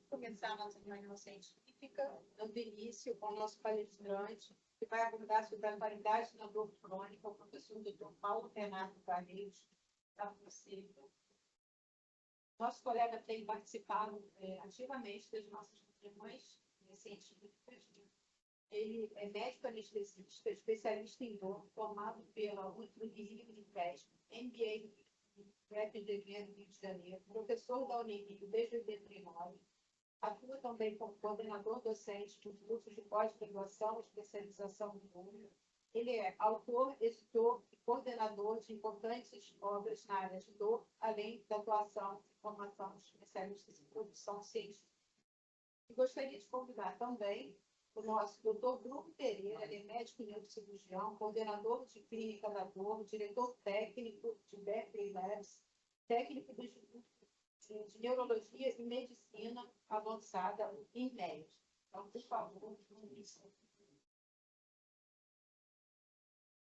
começar a nossa reunião científica, dando início ao nosso palestrante, que vai abordar sobre a qualidade da dor crônica, o professor Dr. Paulo Renato Barreiros, da possível. Nosso colega tem participado ativamente das nossas reuniões científicas. Ele é médico anestesista, especialista em dor, formado pela Unifesp, MBA UFMG do Rio de Janeiro, professor da Unirio desde 89, atua também como coordenador docente dos cursos de pós-graduação e especialização em dor. Ele é autor, editor e coordenador de importantes obras na área de dor, além da atuação e formação de especialistas em produção científica. E gostaria de convidar também o nosso doutor Bruno Pereira, ele é médico neurocirurgião, coordenador de clínica da dor, diretor técnico de Berkeley Labs, técnico do Instituto de Neurologia e Medicina Avançada, INMED. Então, por favor,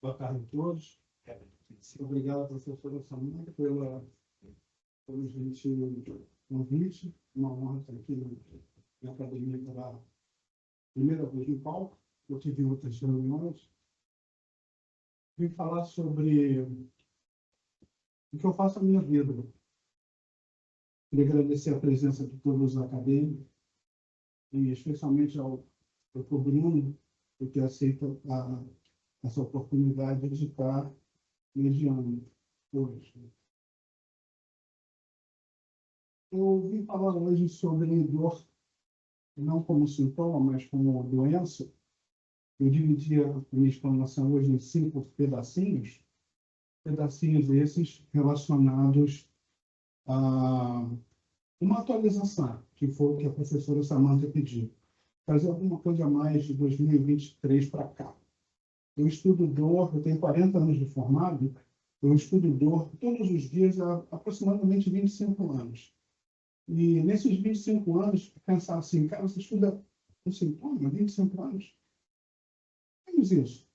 Boa tarde a todos. Obrigado, professora Samanta, pelo gentil convite. Uma honra estar aqui na academia pela primeira vez no palco. Eu tive outras reuniões. Vim falar sobre o que eu faço na minha vida. Queria agradecer a presença de todos os acadêmicos, e especialmente ao Dr. Bruno, por ter aceito essa oportunidade de estar mediando hoje. Eu vim falar hoje sobre dor, não como sintoma, mas como doença. Eu dividi a minha explanação hoje em 5 pedacinhos esses relacionados a uma atualização, que foi o que a professora Samanta pediu. Fazer alguma coisa a mais de 2023 para cá. Eu estudo dor, eu tenho 40 anos de formado, eu estudo dor todos os dias há aproximadamente 25 anos. E nesses 25 anos, pensar assim, cara, você estuda um sintoma há 25 anos? Menos isso.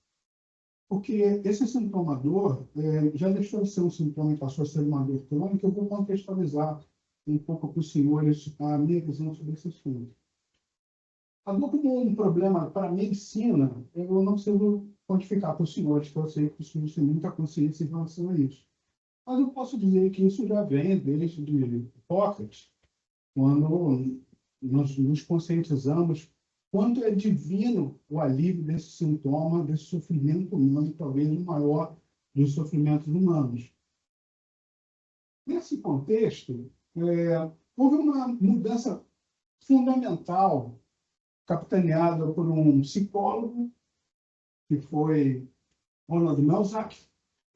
Porque esse sintoma dor já deixou de ser um sintoma e passou a ser uma dor crônica. Eu vou contextualizar um pouco para os senhores a minha visão sobre esse assunto. A dor como um problema para a medicina, eu não preciso quantificar para os senhores, que eu sei que os senhores têm muita consciência em relação a isso. Mas eu posso dizer que isso já vem desde Hipócrates, quando nós nos conscientizamos quanto é divino o alívio desse sintoma, desse sofrimento humano, talvez o maior dos sofrimentos humanos. Nesse contexto, houve uma mudança fundamental, capitaneada por um psicólogo, que foi Ronald Melzack,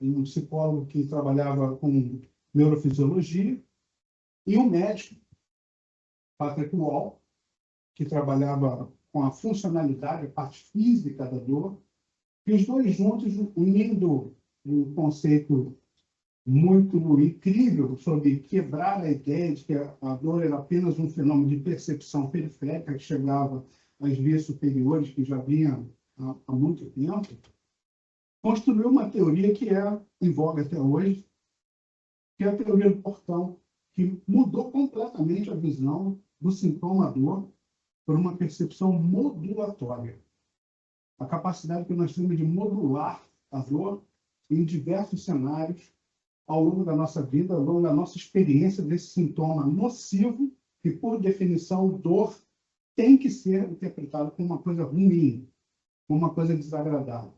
um psicólogo que trabalhava com neurofisiologia, e um médico, Patrick Wall, que trabalhava com a funcionalidade, a parte física da dor, e os dois juntos unindo um conceito muito incrível sobre quebrar a ideia de que a dor era apenas um fenômeno de percepção periférica que chegava às vias superiores, que já vinha há muito tempo, construiu uma teoria que é em voga até hoje, que é a teoria do portão, que mudou completamente a visão do sintoma dor por uma percepção modulatória. A capacidade que nós temos de modular a dor em diversos cenários ao longo da nossa vida, ao longo da nossa experiência desse sintoma nocivo, que, por definição, dor tem que ser interpretado como uma coisa ruim, como uma coisa desagradável.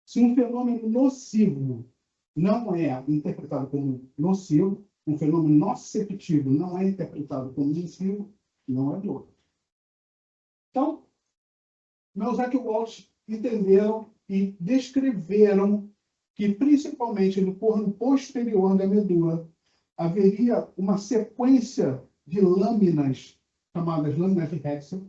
Se um fenômeno nocivo não é interpretado como nocivo, um fenômeno nociceptivo não é interpretado como nocivo, não é dor. Então, Melzack e Walsh entenderam e descreveram que, principalmente no corno posterior da medula, haveria uma sequência de lâminas, chamadas lâminas de Hexel,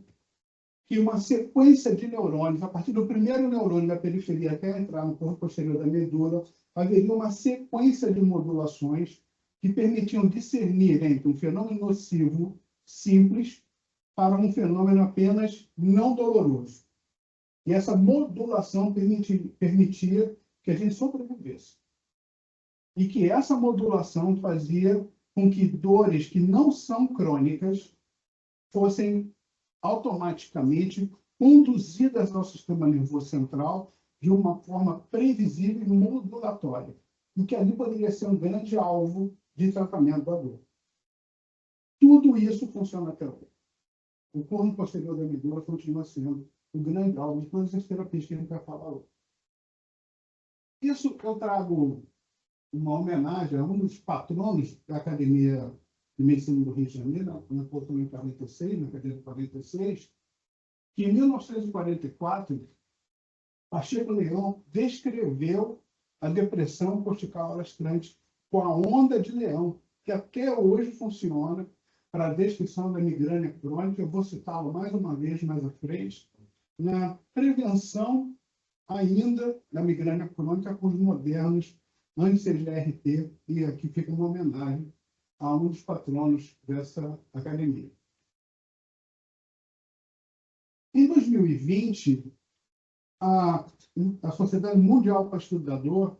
que uma sequência de neurônios, a partir do primeiro neurônio da periferia até entrar no corpo posterior da medula, haveria uma sequência de modulações que permitiam discernir entre um fenômeno nocivo simples para um fenômeno apenas não doloroso. E essa modulação permitia que a gente sobrevivesse. E que essa modulação fazia com que dores que não são crônicas fossem automaticamente conduzidas ao sistema nervoso central de uma forma previsível e modulatória, e que ali poderia ser um grande alvo de tratamento da dor. Tudo isso funciona até hoje. O corno posterior da medula continua sendo o grande alvo de todas as terapias que a gente vai falar hoje. Isso eu trago uma homenagem a um dos patronos da Academia de Medicina do Rio de Janeiro, na oportunidade 46, na cadeira 46, que em 1944, Pacheco Leão descreveu a depressão cortical alastrante com a onda de Leão, que até hoje funciona para a descrição da migrânia crônica. Eu vou citá-lo mais uma vez mais à frente, na prevenção ainda da migrânia crônica com os modernos anti-CGRP, e aqui fica uma homenagem a um dos patronos dessa academia. Em 2020, a Sociedade Mundial para o Estudo da Dor,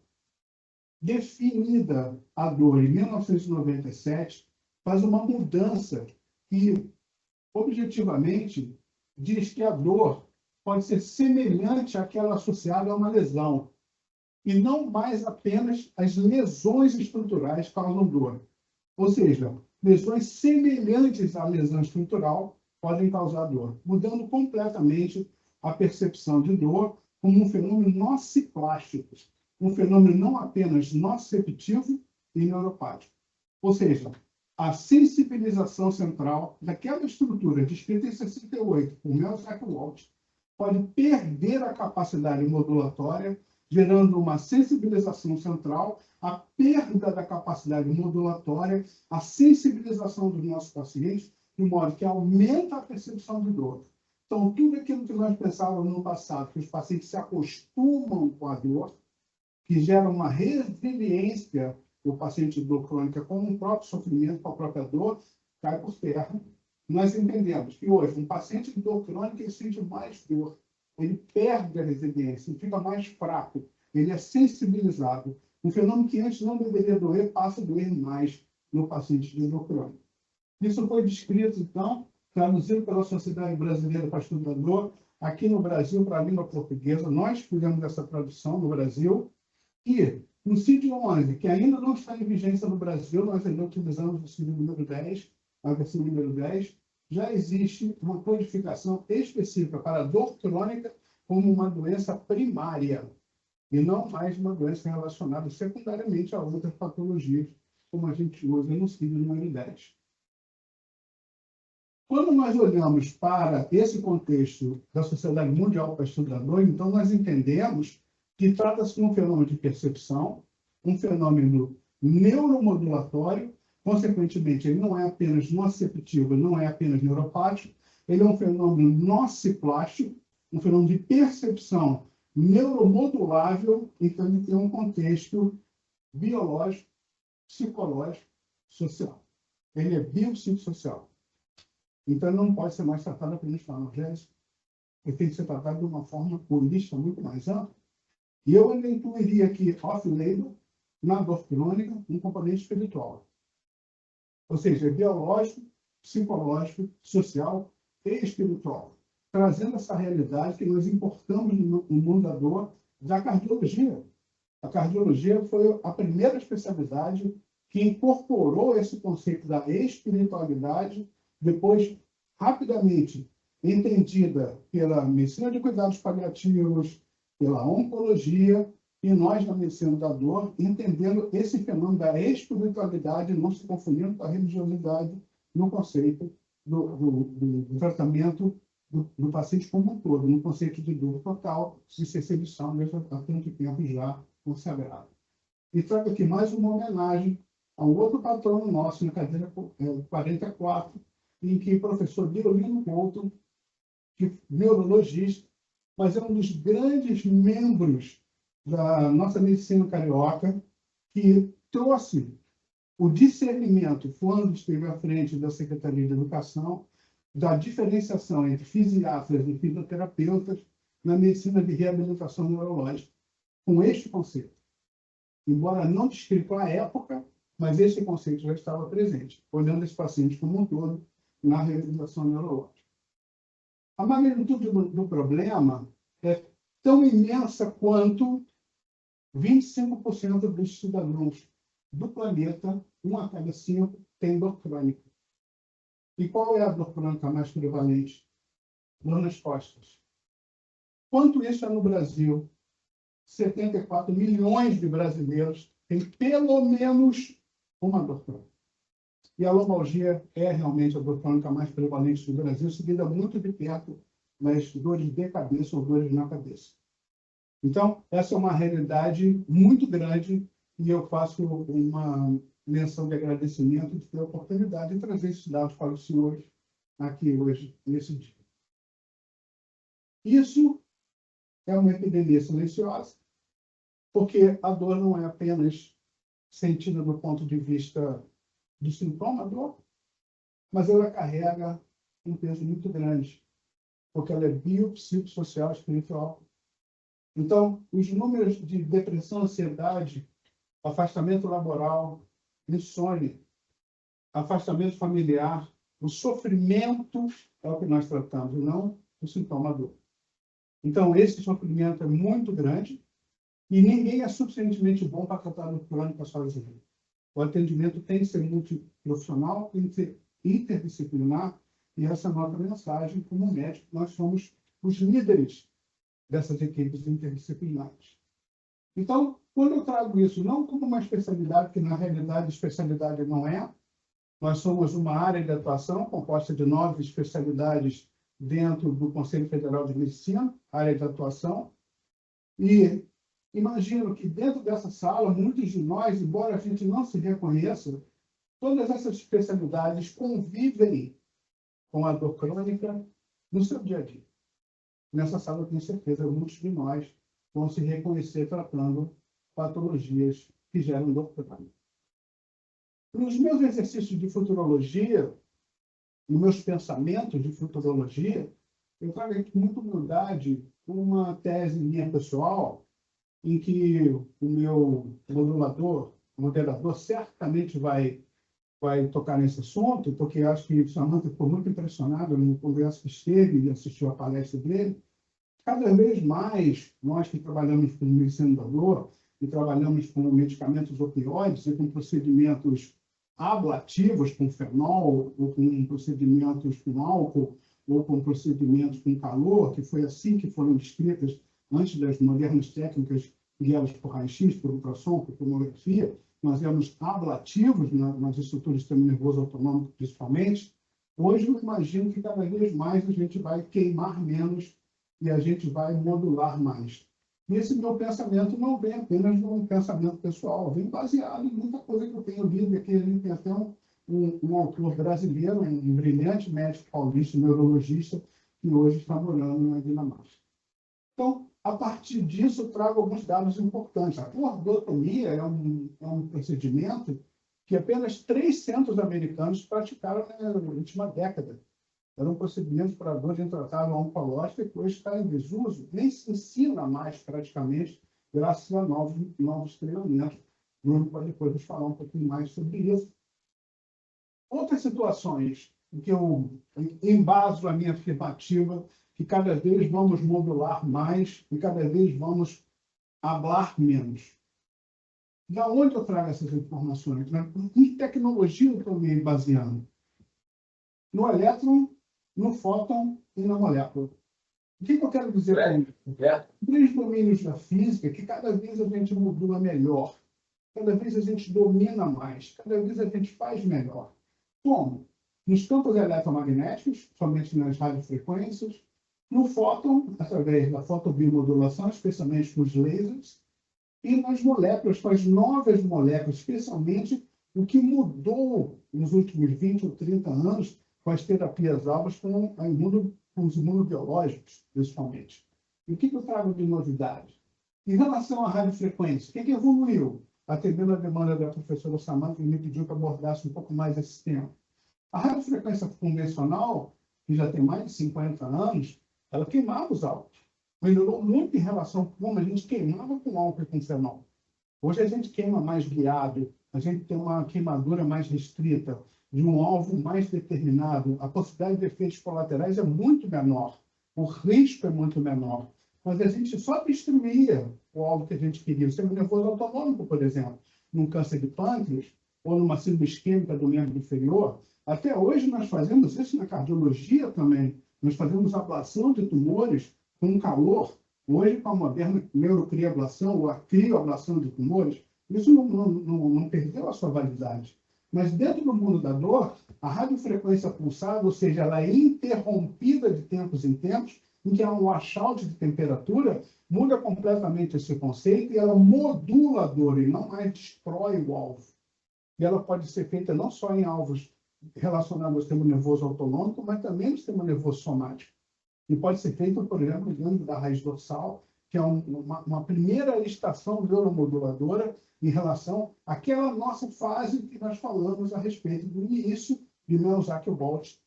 definida a dor em 1997, faz uma mudança que, objetivamente, diz que a dor pode ser semelhante àquela associada a uma lesão, e não mais apenas as lesões estruturais causam dor. Ou seja, lesões semelhantes à lesão estrutural podem causar dor, mudando completamente a percepção de dor como um fenômeno nociplástico, um fenômeno não apenas nociceptivo e neuropático. Ou seja, a sensibilização central daquela estrutura descrita em 68 por Melzack Walt pode perder a capacidade modulatória, gerando uma sensibilização central, a perda da capacidade modulatória, a sensibilização dos nossos pacientes, de modo que aumenta a percepção de dor. Então, tudo aquilo que nós pensávamos no passado, que os pacientes se acostumam com a dor, que gera uma resiliência do paciente de dor crônica com o próprio sofrimento, com a própria dor, cai por terra. Nós entendemos que hoje, um paciente de dor crônica, ele sente mais dor, ele perde a resiliência, ele fica mais fraco, ele é sensibilizado. Um fenômeno que antes não deveria doer, passa a doer mais no paciente de dor crônica. Isso foi descrito, então, traduzido pela Sociedade Brasileira para o Estudo da Dor, aqui no Brasil, para a língua portuguesa. Nós fizemos essa tradução no Brasil. E no CID-11, que ainda não está em vigência no Brasil, nós ainda utilizamos o CID número 10, a versão número 10, já existe uma codificação específica para a dor crônica como uma doença primária, e não mais uma doença relacionada secundariamente a outras patologias, como a gente usa no CID número 10. Quando nós olhamos para esse contexto da Sociedade Mundial para o Estudo da Dor, então nós entendemos que trata-se de um fenômeno de percepção, um fenômeno neuromodulatório, consequentemente, ele não é apenas nociceptivo, não é apenas neuropático, ele é um fenômeno nociplástico, um fenômeno de percepção neuromodulável, então ele tem um contexto biológico, psicológico, social. Ele é biopsicossocial. Então, ele não pode ser mais tratado apenas com analgésico, ele tem que ser tratado de uma forma holística muito mais ampla. E eu ainda incluiria aqui, off-label, na dor crônica, um componente espiritual. Ou seja, biológico, psicológico, social e espiritual. Trazendo essa realidade que nós importamos no mundo da dor da cardiologia. A cardiologia foi a primeira especialidade que incorporou esse conceito da espiritualidade, depois, rapidamente, entendida pela medicina de cuidados paliativos, pela oncologia, e nós, na medicina da dor, entendendo esse fenômeno da espiritualidade, não se confundindo com a religiosidade, no conceito do tratamento do paciente como um todo, no conceito de dor total, de cessedição, mesmo há tanto tempo já consagrado. E trago aqui mais uma homenagem a um outro patrono nosso, na cadeira 44, em que o professor Deolino Couto, neurologista, mas é um dos grandes membros da nossa medicina carioca, que trouxe o discernimento, quando esteve à frente da Secretaria de Educação, da diferenciação entre fisiatras e fisioterapeutas na medicina de reabilitação neurológica, com este conceito. Embora não descrito à época, mas esse conceito já estava presente, olhando esse paciente como um todo, na reabilitação neurológica. A magnitude do problema é tão imensa quanto 25% dos cidadãos do planeta, 1 a cada 5, tem dor crônica. E qual é a dor crônica mais prevalente? Dor nas costas. Quanto isso é no Brasil? 74 milhões de brasileiros têm pelo menos uma dor crônica. E a lombalgia é realmente a dor crônica mais prevalente do Brasil, seguida muito de perto das dores de cabeça ou dores na cabeça. Então, essa é uma realidade muito grande e eu faço uma menção de agradecimento de ter a oportunidade de trazer esses dados para os senhores aqui hoje, nesse dia. Isso é uma epidemia silenciosa, porque a dor não é apenas sentida do ponto de vista do sintoma dor, mas ela carrega um peso muito grande, porque ela é biopsicossocial espiritual. Então, os números de depressão, ansiedade, afastamento laboral, insônia, afastamento familiar, o sofrimento é o que nós tratamos, não o sintoma dor. Então, esse sofrimento é muito grande e ninguém é suficientemente bom para tratar dor crônica sozinho. O atendimento tem que ser multiprofissional, tem que ser interdisciplinar, e essa é a nossa mensagem como médico. Nós somos os líderes dessas equipes interdisciplinares. Então, quando eu trago isso não como uma especialidade, que na realidade especialidade não é, nós somos uma área de atuação composta de 9 especialidades dentro do Conselho Federal de Medicina, área de atuação, e imagino que dentro dessa sala, muitos de nós, embora a gente não se reconheça, todas essas especialidades convivem com a dor crônica no seu dia a dia. Nessa sala, eu tenho certeza, muitos de nós vão se reconhecer tratando patologias que geram dor crônica. Nos meus exercícios de futurologia, nos meus pensamentos de futurologia, eu trago aqui com muita humildade uma tese minha pessoal, em que o meu moderador, certamente vai tocar nesse assunto, porque eu acho que o Samantha ficou muito impressionado no congresso que esteve e assistiu a palestra dele. Cada vez mais, nós que trabalhamos com medicina da dor e trabalhamos com medicamentos opioides e com procedimentos ablativos, com fenol, ou com procedimentos com álcool, ou com procedimentos com calor, que foi assim que foram descritas antes das modernas técnicas guiadas por raio-x, por ultrassom, por tomografia. Nós éramos ablativos nas estruturas do sistema nervoso autonômico, principalmente. Hoje, eu imagino que cada vez mais a gente vai queimar menos e a gente vai modular mais. E esse meu pensamento não vem apenas de um pensamento pessoal, vem baseado em muita coisa que eu tenho lido aqui. A gente tem até um autor brasileiro, um brilhante médico paulista, neurologista, que hoje está morando na Dinamarca. Então, a partir disso, eu trago alguns dados importantes. A ordotomia é um procedimento que apenas 3 centros americanos praticaram na última década. Era um procedimento para dor intratável oncológica que hoje está em desuso, nem se ensina mais praticamente, graças a novos treinamentos. O Bruno pode depois nos falar um pouquinho mais sobre isso. Outras situações em que eu embaso a minha afirmativa, que cada vez vamos modular mais e cada vez vamos hablar menos. Da onde eu trago essas informações? Em tecnologia eu estou me baseando. No elétron, no fóton e na molécula. O que eu quero dizer com isso? Três domínios da física que cada vez a gente modula melhor, cada vez a gente domina mais, cada vez a gente faz melhor. Como? Nos campos eletromagnéticos, somente nas radiofrequências, no fóton, através da fotobiomodulação, especialmente nos lasers, e nas moléculas, com as novas moléculas, especialmente o que mudou nos últimos 20 ou 30 anos com as terapias-alvos com os imunobiológicos, principalmente. E o que eu trago de novidade? Em relação à radiofrequência, o que evoluiu? Atendendo a demanda da professora Samantha, que me pediu que abordasse um pouco mais esse tema. A radiofrequência convencional, que já tem mais de 50 anos, ela queimava os álcools. Melhorou muito em relação a como a gente queimava com álcool e com fenol. Hoje a gente queima mais guiado, a gente tem uma queimadura mais restrita, de um alvo mais determinado, a possibilidade de efeitos colaterais é muito menor, o risco é muito menor. Mas a gente só destruía o alvo que a gente queria, o sistema nervoso autonômico, por exemplo, num câncer de pâncreas ou numa síndrome isquêmica do membro inferior. Até hoje nós fazemos isso na cardiologia também. Nós fazemos ablação de tumores com calor. Hoje, com a moderna neurocriablação ou a crioablação de tumores, isso não perdeu a sua validade. Mas dentro do mundo da dor, a radiofrequência pulsada, ou seja, ela é interrompida de tempos em tempos, em que há um washout de temperatura, muda completamente esse conceito e ela modula a dor e não mais destrói o alvo. E ela pode ser feita não só em alvos relacionados ao sistema nervoso autonômico, mas também no sistema nervoso somático. E pode ser feito, por exemplo, dentro da raiz dorsal, que é uma primeira estação neuromoduladora em relação àquela nossa fase que nós falamos a respeito do início de Miyazaki-Bolt,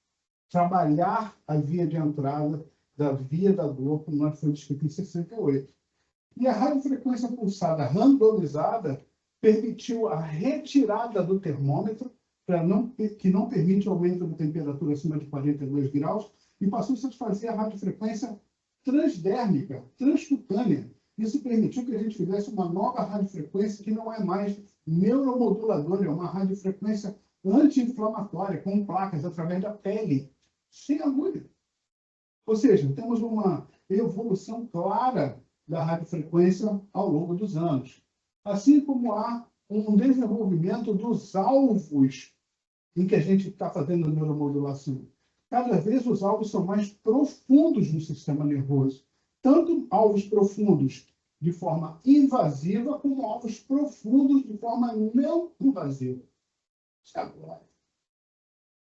trabalhar a via de entrada da via da dor, como nós foi descrito em 68. E a radiofrequência pulsada randomizada permitiu a retirada do termômetro, que não permite aumento de temperatura acima de 42 graus, e passou a satisfazer a radiofrequência transdérmica, transcutânea. Isso permitiu que a gente fizesse uma nova radiofrequência que não é mais neuromoduladora, é uma radiofrequência anti-inflamatória, com placas através da pele, sem agulha. Ou seja, temos uma evolução clara da radiofrequência ao longo dos anos. Assim como há um desenvolvimento dos alvos em que a gente está fazendo neuromodulação. Cada vez os alvos são mais profundos no sistema nervoso. Tanto alvos profundos de forma invasiva, como alvos profundos de forma não invasiva. Isso é agora.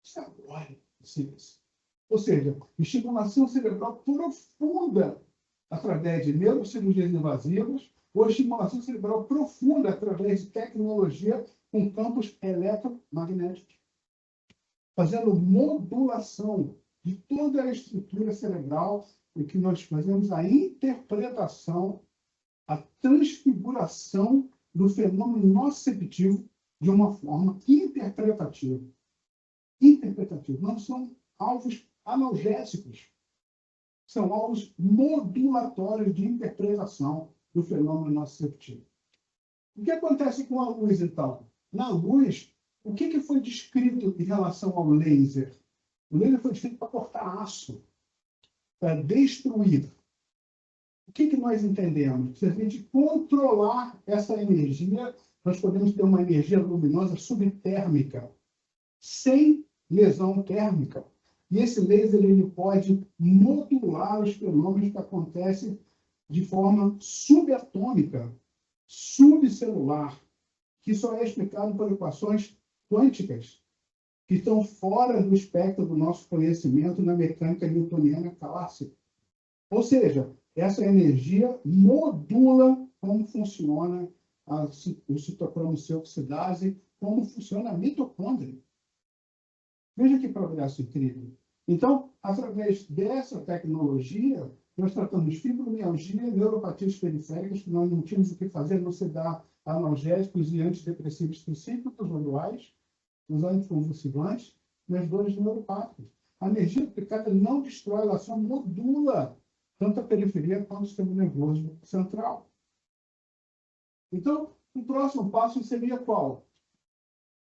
Isso é agora. Ou seja, estimulação cerebral profunda através de neurocirurgias invasivas ou estimulação cerebral profunda através de tecnologia com campos eletromagnéticos, fazendo modulação de toda a estrutura cerebral e que nós fazemos a interpretação, a transfiguração do fenômeno nociceptivo de uma forma interpretativa. Interpretativa. Não são alvos analgésicos. São alvos modulatórios de interpretação do fenômeno nociceptivo. O que acontece com a luz, então? Na luz, o que foi descrito em relação ao laser? O laser foi descrito para cortar aço, para destruir. O que nós entendemos? Se a gente controlar essa energia, nós podemos ter uma energia luminosa subtérmica, sem lesão térmica. E esse laser ele pode modular os fenômenos que acontecem de forma subatômica, subcelular, que só é explicado por equações quânticas, que estão fora do espectro do nosso conhecimento na mecânica newtoniana clássica. Ou seja, essa energia modula como funciona o citocromo C-oxidase, como funciona a mitocôndria. Veja que progresso incrível. Então, através dessa tecnologia, nós tratamos fibromialgia, neuropatias periféricas, que nós não tínhamos o que fazer, não se dar analgésicos e antidepressivos específicos manuais, os anticonvulsivantes, e as dores neuropáticas. A energia aplicada não destrói, ela só modula tanto a periferia quanto o sistema nervoso central. Então, o próximo passo seria qual?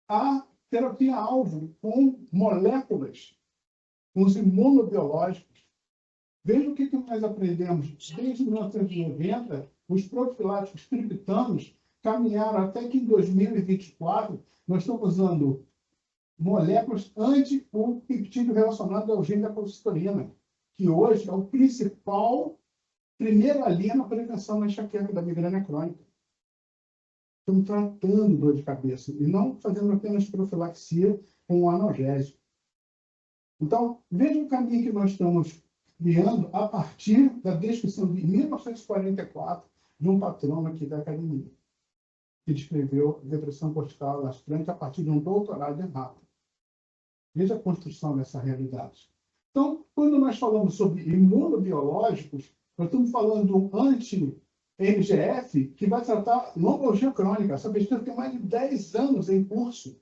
A terapia-alvo com moléculas, com os imunobiológicos. Veja o que nós aprendemos desde 1990, os profiláticos triptanos caminharam até que em 2024 nós estamos usando moléculas anti o peptídeo relacionado ao gene da colcisterina, que hoje é o principal, primeira linha na prevenção da enxaqueca, da migrânia crônica. Estamos tratando dor de cabeça e não fazendo apenas profilaxia com o analgésico. Então, veja o caminho que nós estamos criando a partir da descrição de 1944 de um patrão aqui da academia, que descreveu depressão cortical lastrante a partir de um doutorado em RAPA. Veja a construção dessa realidade. Então, quando nós falamos sobre imunobiológicos, nós estamos falando do anti-NGF, que vai tratar lombalgia crônica. Essa pesquisa tem mais de 10 anos em curso.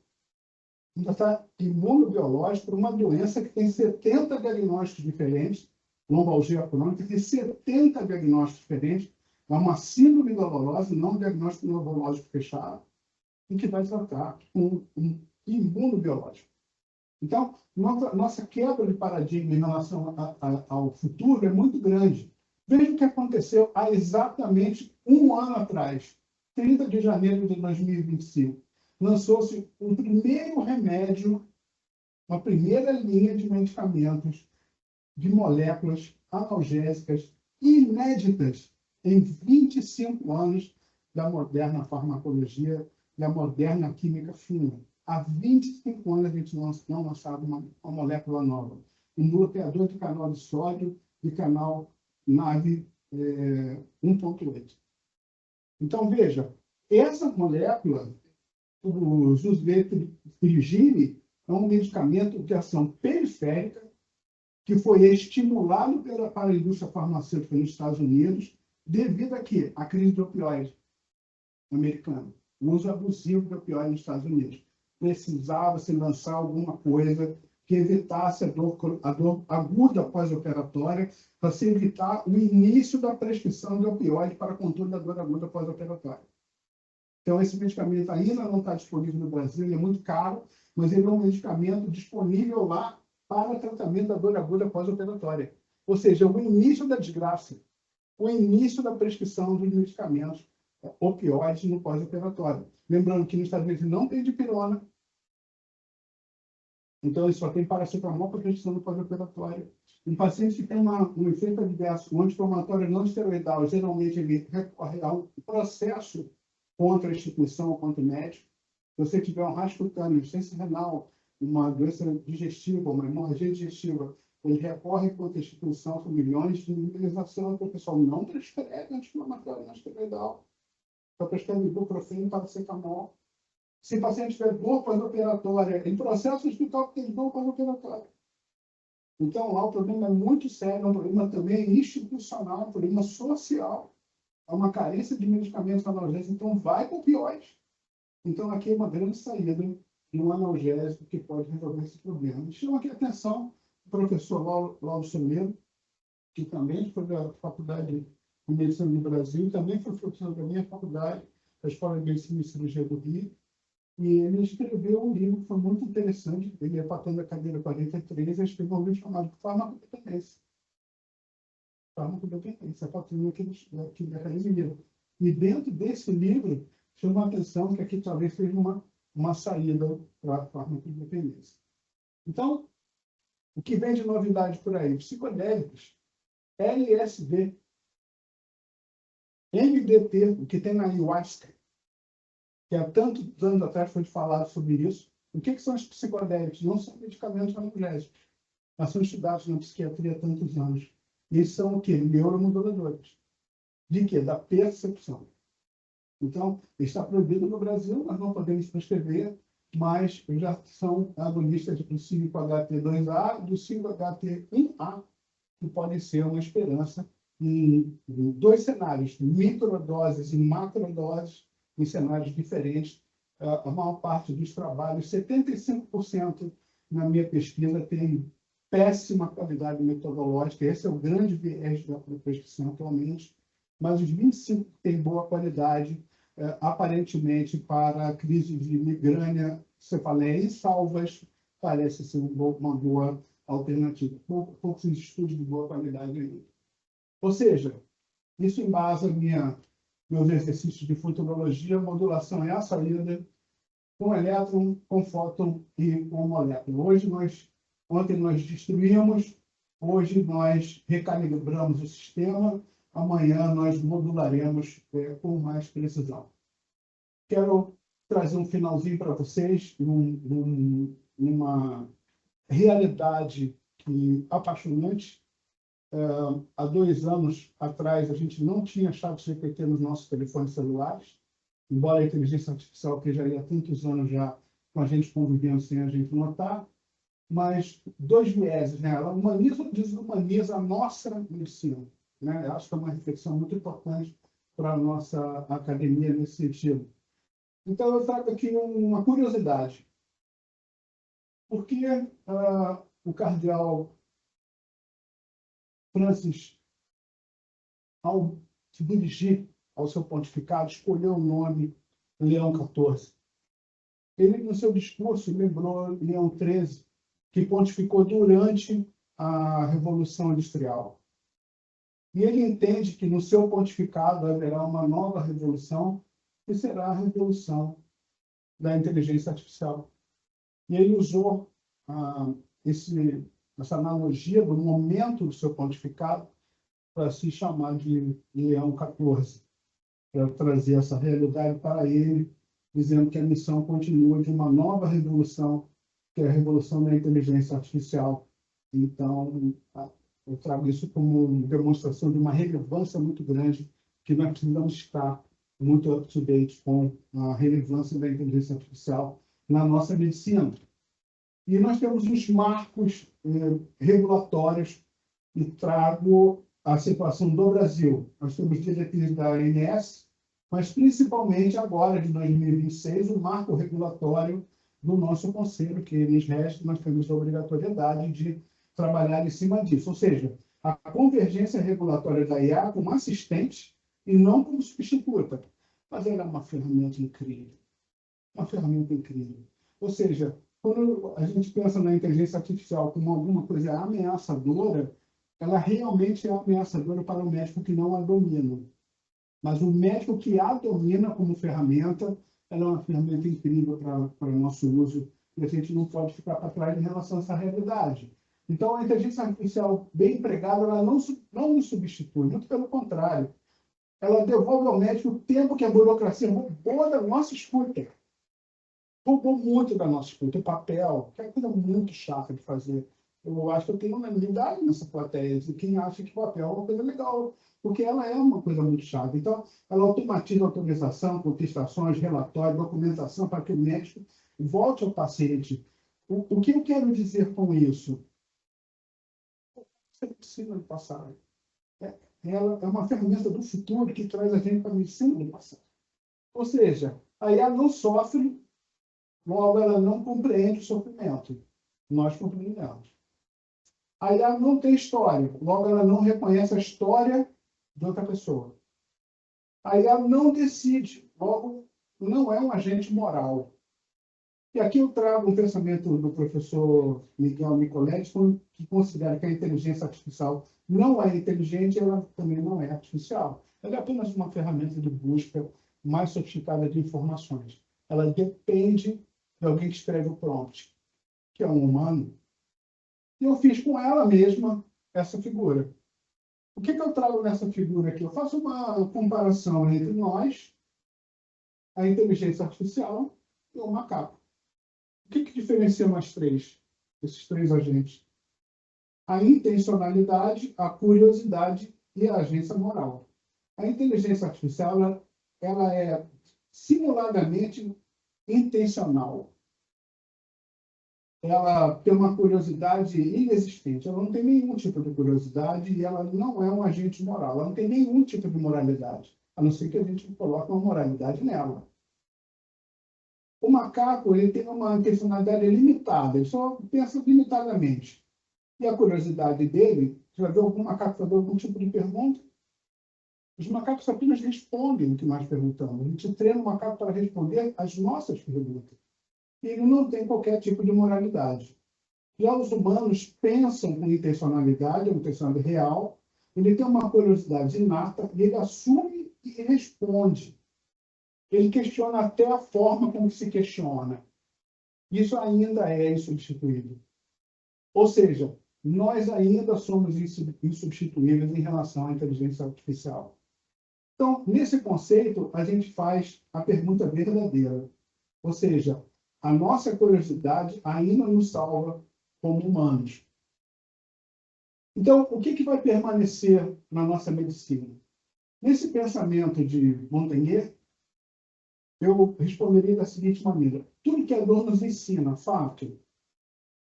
ainda está imunobiológico para uma doença que tem 70 diagnósticos diferentes, lombalgia crônica, tem 70 diagnósticos diferentes, é uma síndrome dolorosa, não um diagnóstico neurológico fechado, e que vai tratar com um imunobiológico. Então, nossa quebra de paradigma em relação ao futuro é muito grande. Veja o que aconteceu há exatamente um ano atrás, 30 de janeiro de 2025. Lançou-se um primeiro remédio, uma primeira linha de medicamentos, de moléculas analgésicas inéditas em 25 anos da moderna farmacologia, da moderna química fina. Há 25 anos a gente não lançava uma molécula nova. Um bloqueador de canal de sódio e canal NAV 1.8. Então, veja, essa molécula, o Zosvepirigine, é um medicamento de ação periférica que foi estimulado para a indústria farmacêutica nos Estados Unidos devido a quê? À crise de opioide americana, o uso abusivo de opioide nos Estados Unidos. Precisava se lançar alguma coisa que evitasse a dor aguda pós-operatória, para se evitar o início da prescrição de opioide para controle da dor aguda pós-operatória. Então, esse medicamento ainda não está disponível no Brasil, ele é muito caro, mas ele é um medicamento disponível lá para tratamento da dor aguda pós-operatória. Ou seja, o início da desgraça, o início da prescrição dos medicamentos opioides no pós-operatório. Lembrando que nos Estados Unidos não tem dipirona, então ele só tem paracetamol para prescrição no pós-operatório. Um paciente que tem um efeito adverso, um anti-inflamatório não esteroidal, geralmente ele recorre a um processo contra a instituição ou contra o médico. Se você tiver um rastro cutâneo, insuficiência renal, uma doença digestiva, uma hemorragia digestiva, ele recorre contra a instituição com milhões de indenização, então o pessoal não prescreve anti-inflamatório não esteroidal, só prescreve ibuprofeno e paracetamol. Se o paciente tiver dor pós-operatória, em processo hospital tem dor pós-operatória. Então, lá o problema é muito sério, é um problema também institucional, um problema social. Há uma carência de medicamentos analgésicos, então vai com opioide. Então, aqui é uma grande saída de um analgésico que pode resolver esse problema. Chama aqui a atenção o professor Lauro Someiro, que também foi da Faculdade de Medicina do Brasil, também foi professor da minha faculdade, da Escola de Medicina e Cirurgia do Rio, e ele escreveu um livro que foi muito interessante, ele é patrão da cadeira 43, ele escreveu um livro chamado Farmacodependência. Farmacodependência, a patrona que livro. E dentro desse livro, chama a atenção que aqui talvez seja uma saída para a farmacodependência. Então, o que vem de novidade por aí? Psicodélicos, LSD, MDT, o que tem na ayahuasca, que há tantos anos atrás foi falado sobre isso. O que são os psicodélicos? Não são medicamentos analgésicos, mas são estudados na psiquiatria há tantos anos. Eles são o quê? Neuromoduladores. De quê? Da percepção. Então, está proibido no Brasil, nós não podemos prescrever, mas já são agonistas do 5-HT2A e do 5-HT1A, que podem ser uma esperança em dois cenários, microdoses e macrodoses, em cenários diferentes. A maior parte dos trabalhos, 75% na minha pesquisa, tem péssima qualidade metodológica. Esse é o grande viés da prescrição atualmente. Mas os 25% têm boa qualidade, aparentemente, para a crise de migrânia, cefaleia e salvas, parece ser uma boa alternativa. Poucos estudos de boa qualidade ainda. Ou seja, isso embasa meus exercícios de futurologia, modulação é a saída, com elétron, com fóton e com molécula. Ontem nós destruímos, hoje nós recalibramos o sistema, amanhã nós modularemos com mais precisão. Quero trazer um finalzinho para vocês, uma realidade apaixonante. Há 2 anos atrás, a gente não tinha chat GPT nos nossos telefones celulares, embora a inteligência artificial esteja aí há tantos anos já com a gente convivendo sem a gente notar, mas 2 vieses, né? Ela desumaniza a nossa medicina. Né? Acho que é uma reflexão muito importante para a nossa academia nesse sentido. Então, eu trago aqui uma curiosidade. Porque o cardeal Francis, ao se dirigir ao seu pontificado, escolheu o nome Leão XIV. Ele, no seu discurso, lembrou Leão XIII, que pontificou durante a Revolução Industrial. E ele entende que no seu pontificado haverá uma nova revolução, que será a revolução da inteligência artificial. E ele usou essa analogia do momento do seu pontificado para se chamar de Leão XIV, para trazer essa realidade para ele, dizendo que a missão continua de uma nova revolução, que é a revolução da inteligência artificial. Então, eu trago isso como uma demonstração de uma relevância muito grande, que nós precisamos estar muito up-to-date com a relevância da inteligência artificial na nossa medicina. E nós temos os marcos regulatórios, e trago a situação do Brasil. Nós temos diretrizes da ANS, mas principalmente agora, de 2026, o marco regulatório do nosso conselho, que eles rege, nós temos a obrigatoriedade de trabalhar em cima disso. Ou seja, a convergência regulatória da IA como assistente e não como substituta. Mas ela é uma ferramenta incrível. Uma ferramenta incrível. Ou seja, quando a gente pensa na inteligência artificial como alguma coisa ameaçadora, ela realmente é ameaçadora para o médico que não a domina. Mas o médico que a domina como ferramenta, ela é uma ferramenta incrível para o nosso uso, e a gente não pode ficar para trás em relação a essa realidade. Então, a inteligência artificial bem empregada, ela não nos substitui, muito pelo contrário. Ela devolve ao médico o tempo que a burocracia roubou da nossa escuta. Roubou muito da nossa escuta, o papel, que é uma coisa muito chata de fazer. Eu acho que eu tenho unanimidade nessa plateia de quem acha que o papel é uma coisa legal, porque ela é uma coisa muito chata. Então, ela automatiza a autorização, contestações, relatórios, documentação, para que o médico volte ao paciente. O que eu quero dizer com isso? Você precisa do passado. Ela é uma ferramenta do futuro que traz a gente para a medicina do passado. Ou seja, a IA não sofre, logo ela não compreende o sofrimento. Nós compreendemos. A IA não tem história, logo ela não reconhece a história de outra pessoa. A IA não decide, logo não é um agente moral. E aqui eu trago um pensamento do professor Miguel Nicoletti, que considera que a inteligência artificial não é inteligente, ela também não é artificial. Ela é apenas uma ferramenta de busca mais sofisticada de informações. Ela depende de alguém que escreve o prompt, que é um humano. E eu fiz com ela mesma essa figura. O que eu trago nessa figura aqui? Eu faço uma comparação entre nós, a inteligência artificial e o macaco. O que diferencia nós três, esses três agentes? A intencionalidade, a curiosidade e a agência moral. A inteligência artificial ela é simuladamente intencional. Ela tem uma curiosidade inexistente. Ela não tem nenhum tipo de curiosidade e ela não é um agente moral. Ela não tem nenhum tipo de moralidade, a não ser que a gente coloque uma moralidade nela. O macaco ele tem uma intencionalidade limitada, ele só pensa limitadamente. E a curiosidade dele, já viu algum macaco fazer algum tipo de pergunta? Os macacos apenas respondem o que nós perguntamos. A gente treina o macaco para responder as nossas perguntas. E ele não tem qualquer tipo de moralidade. Já os humanos pensam com intencionalidade, uma intencionalidade real, ele tem uma curiosidade inata, e ele assume e responde. Ele questiona até a forma como se questiona. Isso ainda é insubstituível. Ou seja, nós ainda somos insubstituíveis em relação à inteligência artificial. Então, nesse conceito, a gente faz a pergunta verdadeira. Ou seja, a nossa curiosidade ainda nos salva como humanos. Então, o que vai permanecer na nossa medicina? Nesse pensamento de Montaigne, eu responderia da seguinte maneira: tudo que a dor nos ensina, fato.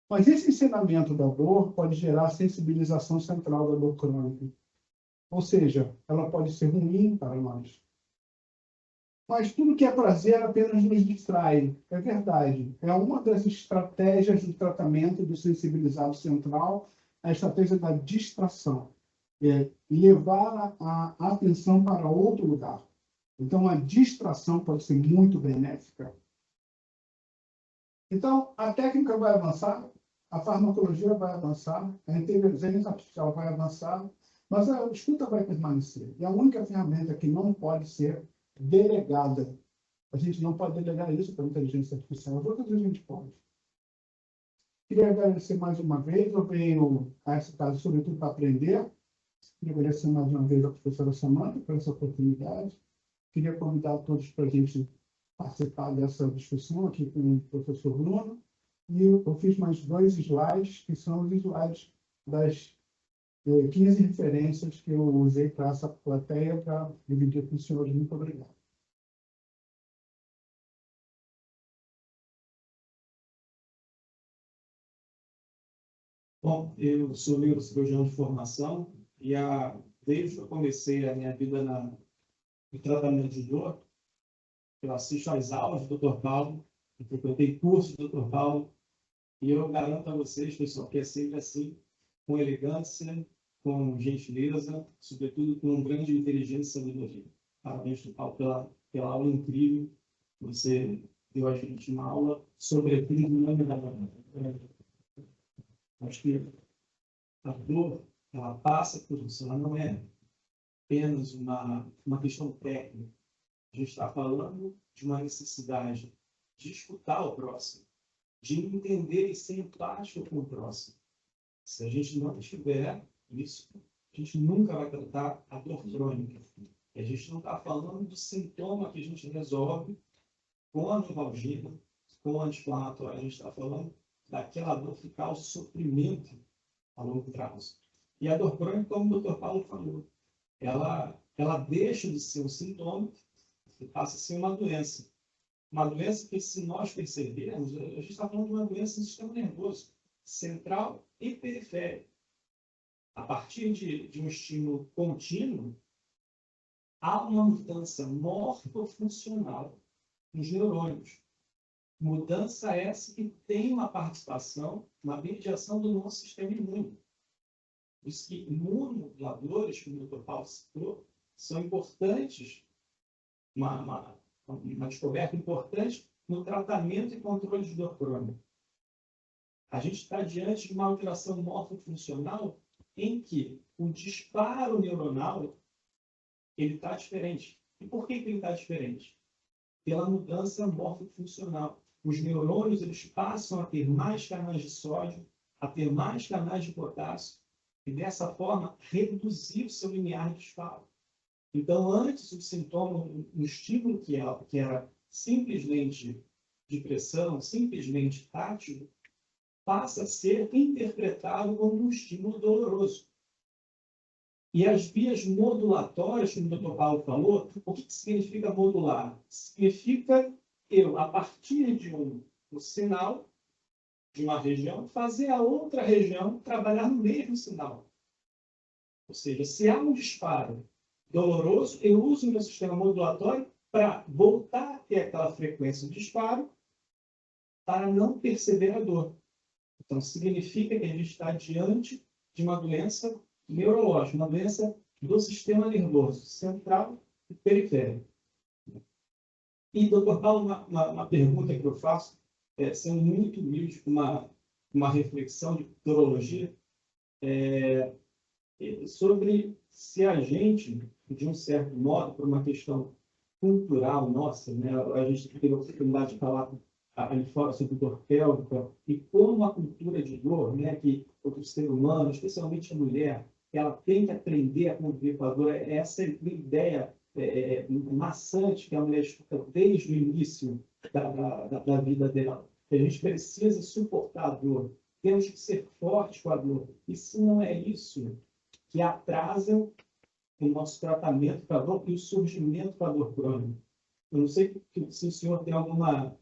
Mas esse ensinamento da dor pode gerar sensibilização central da dor crônica. Ou seja, ela pode ser ruim para nós. Mas tudo que é prazer apenas nos distrai. É verdade. É uma das estratégias do tratamento do sensibilizado central, a estratégia da distração. É levar a atenção para outro lugar. Então, a distração pode ser muito benéfica. Então, a técnica vai avançar, a farmacologia vai avançar, a inteligência artificial vai avançar, mas a escuta vai permanecer. E a única ferramenta que não pode ser delegada, a gente não pode delegar isso para a inteligência artificial, as outras a gente pode. Queria agradecer mais uma vez, eu venho a essa casa sobretudo para aprender. Queria agradecer mais uma vez a professora Samanta por essa oportunidade. Queria convidar todos para a gente participar dessa discussão aqui com o professor Bruno. E eu fiz mais 2 slides, que são os slides das 15 referências que eu usei para essa plateia, para dividir com os senhores. Muito obrigado. Bom, eu sou neurocirurgião de formação e desde que eu comecei a minha vida no tratamento de dor, eu assisto às aulas do Dr. Paulo, eu frequentei cursos do Dr. Paulo, e eu garanto a vocês, pessoal, que é sempre assim, com elegância, com gentileza, sobretudo com grande inteligência e sabedoria. Parabéns, Dr. Paulo, pela aula incrível. Você deu a gente uma aula sobre a criminalidade. Acho que a dor, ela passa por isso, ela não é apenas uma questão técnica. A gente está falando de uma necessidade de escutar o próximo, de entender e ser empático com o próximo. Se a gente não tiver isso, a gente nunca vai tratar a dor crônica. E a gente não está falando do sintoma que a gente resolve com a novalgia, com o anti-inflamatório. A gente está falando daquela dor que causa sofrimento a longo prazo. E a dor crônica, como o Dr. Paulo falou, ela deixa de ser um sintoma e passa a ser uma doença. Uma doença que, se nós percebermos, a gente está falando de uma doença do sistema nervoso central e periférico. A partir de um estímulo contínuo, há uma mudança morfofuncional nos neurônios. Mudança essa que tem uma participação, uma mediação do nosso sistema imune. Por isso que imunomoduladores, como o Dr. Paulo citou, são importantes, uma descoberta importante no tratamento e controle de dor crônica. A gente está diante de uma alteração morfofuncional em que o disparo neuronal ele está diferente. E por que ele está diferente? Pela mudança morfofuncional. Os neurônios eles passam a ter mais canais de sódio, a ter mais canais de potássio, e dessa forma reduzir o seu limiar de disparo. Então, antes o sintoma, um estímulo que era simplesmente de pressão, simplesmente tátil, passa a ser interpretado como um estímulo doloroso. E as vias modulatórias, como o Dr. Paulo falou, o que significa modular? Significa eu, a partir de um sinal, de uma região, fazer a outra região trabalhar no mesmo sinal. Ou seja, se há um disparo doloroso, eu uso o meu sistema modulatório para voltar a ter aquela frequência de disparo para não perceber a dor. Então, significa que a gente está diante de uma doença neurológica, uma doença do sistema nervoso central e periférico. E, doutor Paulo, uma pergunta que eu faço, sendo muito humilde, uma reflexão de futurologia, sobre se a gente, de um certo modo, por uma questão cultural nossa, né, a gente teve a oportunidade de falar ali fora sobre dor pélvica, e como a cultura de dor, né, que o ser humano, especialmente a mulher, ela tem que aprender a conviver com a dor. Essa é a ideia maçante que a mulher escuta desde o início da vida dela. Que a gente precisa suportar a dor, temos que ser fortes com a dor. E se não é isso que atrasa o nosso tratamento para a dor e o surgimento da dor crônica. Eu não sei se o senhor tem alguma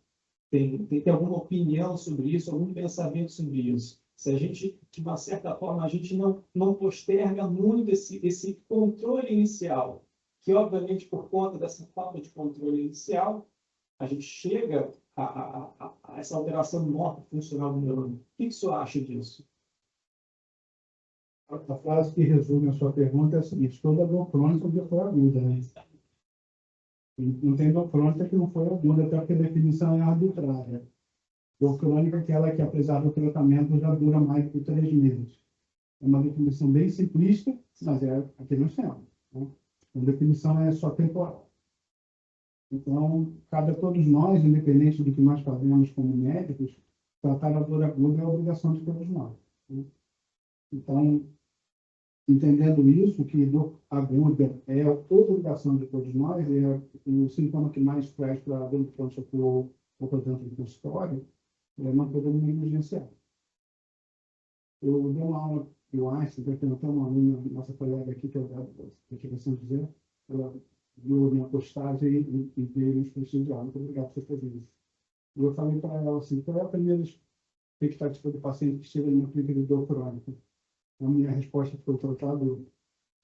opinião sobre isso, algum pensamento sobre isso. Se a gente, de uma certa forma, a gente não posterga muito esse controle inicial, que, obviamente, por conta dessa falta de controle inicial, a gente chega a essa alteração morta funcional do neurônio. O que o senhor acha disso? A frase que resume a sua pergunta é a seguinte: toda dor crônica foi aguda, né? Não tem dor crônica que não foi aguda, até porque a definição é arbitrária. Dor crônica é aquela que, apesar do tratamento, já dura mais de 3 meses. É uma definição bem simplista, mas é a que nós temos, né? A definição é só temporal. Então, cabe a todos nós, independente do que nós fazemos como médicos, tratar a dor aguda é a obrigação de todos nós, né? Então, entendendo isso, que dor aguda é a obrigação de todos nós, é o sintoma que mais traz para dentro do pronto-socorro ou para dentro do consultório, é uma coisa emergencial. Eu dei uma aula, eu acho, que tem até uma aluna, nossa colega aqui, que é da São José, ela viu a minha postagem e veio nos prestigiar. Muito obrigado por ter feito isso. E eu falei para ela assim: qual é a primeira expectativa do paciente que chega numa clínica de dor crônica? A minha resposta foi tratador.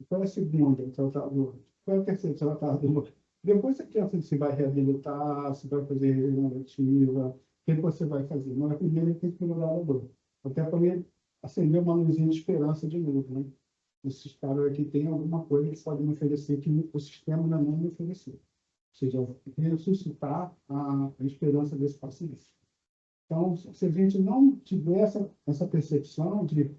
Qual é a segunda? Tratador. Qual é a terceira? Tratador. Depois você pensa se vai reabilitar, se vai fazer regenerativa, o que você vai fazer. Mas a primeira tem que melhorar a dor. Até para ele acender uma luzinha de esperança de novo, né? Esses caras aqui têm alguma coisa que podem me oferecer que o sistema ainda não me ofereceu. Ou seja, ressuscitar a esperança desse paciente. Então, se a gente não tiver essa percepção de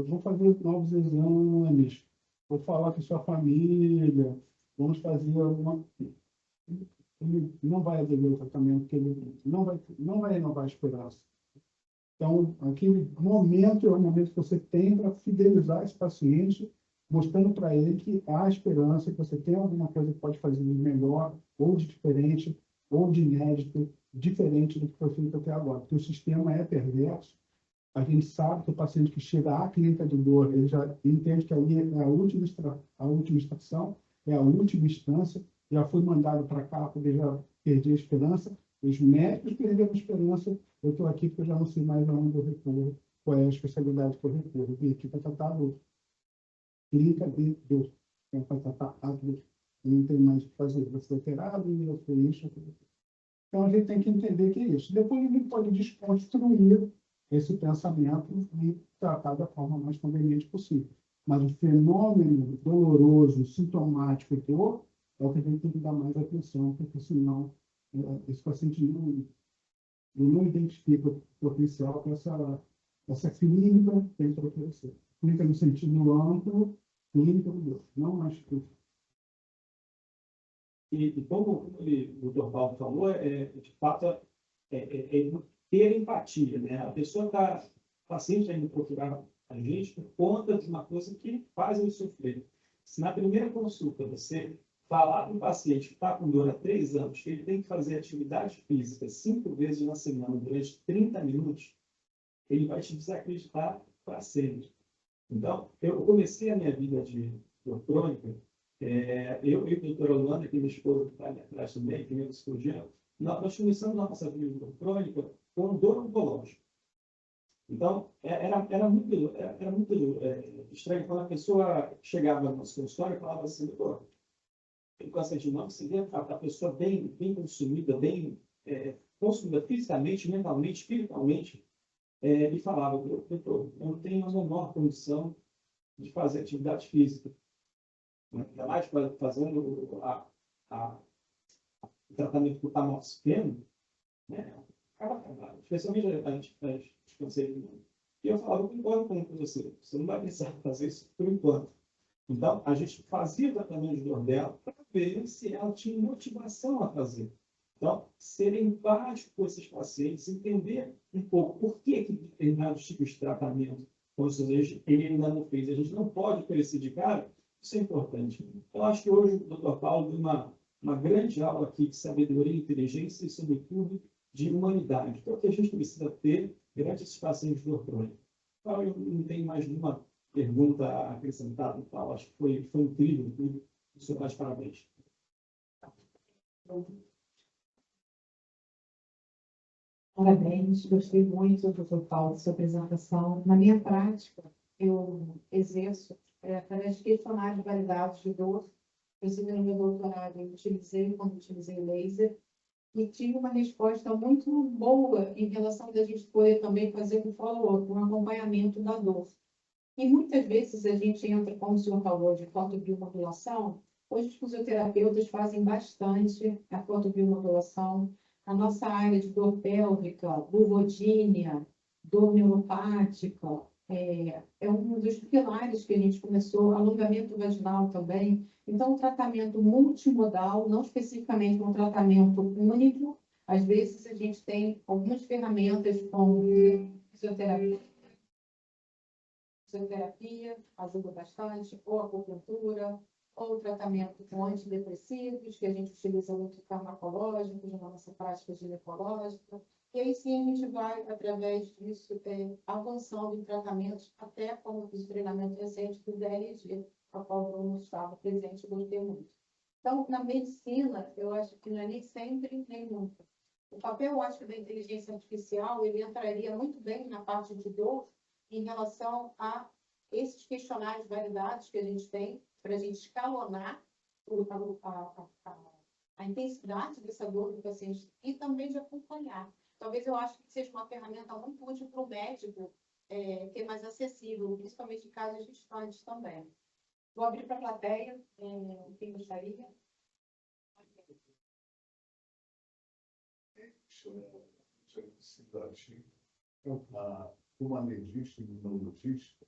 vou fazer novos exames, vou falar com sua família, vamos fazer alguma... Ele não vai aderir ao tratamento, porque ele não vai renovar a esperança. Então, aquele momento é o momento que você tem para fidelizar esse paciente, mostrando para ele que há esperança, que você tem alguma coisa que pode fazer de melhor, ou de diferente, ou de inédito, diferente do que foi feito até agora. Porque o sistema é perverso. A gente sabe que o paciente que chega à clínica de dor, ele já entende que ali é a última estação, é a última instância, já foi mandado para cá porque já perdi a esperança. Os médicos perderam a esperança. Eu estou aqui porque eu já não sei mais aonde eu recorro, qual é a especialidade que eu recorro. Vim aqui para tratar a dor. Clínica de dor. É para tratar a dor. Não tem mais o que fazer. Eu fui operado e eu fui isso. Então, a gente tem que entender que é isso. Depois, a gente pode desconstruir esse pensamento e tratar da forma mais conveniente possível. Mas o fenômeno doloroso, sintomático e dor é o que a gente tem que dar mais atenção, porque senão esse paciente não identifica o potencial que essa clínica tem para oferecer. Clínica no sentido amplo, clínica do dor, não mais clínica. E como o Dr. Paulo falou, de fato, ter empatia, né? A pessoa está, o paciente está indo procurar a gente por conta de uma coisa que faz ele sofrer. Se na primeira consulta você falar para um paciente que está com dor há 3 anos que ele tem que fazer atividade física 5 vezes na semana durante 30 minutos, ele vai te desacreditar para sempre. Então, eu comecei a minha vida de dor crônica, eu e a doutora Luana, que minha esposa está ali atrás também, que é cirurgião, nós começamos a nossa vida de dor crônica com dor oncológica. Então, era muito estranho quando a pessoa chegava no nosso consultório e falava assim: doutor, o paciente não conseguia, a pessoa bem consumida, bem consumida fisicamente, mentalmente, espiritualmente, e falava: doutor, eu não tenho a menor condição de fazer atividade física. Ainda mais fazendo o tratamento com o tamoxifeno, né? Especialmente as canceiras. E eu falava: eu concordo com você não vai precisar fazer isso por enquanto. Então, a gente fazia o tratamento de dor dela para ver se ela tinha motivação a fazer. Então, ser empático com esses pacientes, entender um pouco por que determinados tipos de tratamento, ou seja, ele ainda não fez, a gente não pode oferecer de cara, isso é importante. Eu acho que hoje o Dr. Paulo deu uma grande aula aqui de sabedoria, inteligência e, sobretudo, de humanidade. Então, o que a gente precisa ter perante esses pacientes de dor crônica. Então, eu não tenho mais nenhuma pergunta acrescentada, Paulo. Acho que foi incrível tudo. O senhor faz parabéns. Parabéns, gostei muito, doutor Paulo, da sua apresentação. Na minha prática, eu exerço através de questionários validados de dor Inclusive, no meu doutorado, eu quando utilizei laser, e tive uma resposta muito boa em relação da gente poder também fazer um follow-up, um acompanhamento da dor. E muitas vezes a gente entra, como o senhor falou, de fotobiomodulação. Hoje os fisioterapeutas fazem bastante a fotobiomodulação. A nossa área de dor pélvica, vulvodínia, dor neuropática, é um dos pilares que a gente começou, alongamento vaginal também. Então, um tratamento multimodal, não especificamente um tratamento único. Às vezes a gente tem algumas ferramentas como fisioterapia ajuda bastante, ou acupuntura, ou tratamento com antidepressivos, que a gente utiliza muito farmacológicos na nossa prática ginecológica. E aí sim a gente vai, através disso, avançando em tratamentos, até como o treinamento recente do DLG, a qual eu não estava presente e gostei muito. Então, na medicina, eu acho que não é nem sempre, nem nunca. O papel, eu acho, da inteligência artificial, ele entraria muito bem na parte de dor, em relação a esses questionários validados que a gente tem, para a gente escalonar a intensidade dessa dor do paciente e também de acompanhar. Talvez eu acho que seja uma ferramenta muito útil para o médico, que é mais acessível, principalmente em casos distantes também. Vou abrir para a plateia, quem gostaria. Como alergista e imunologista,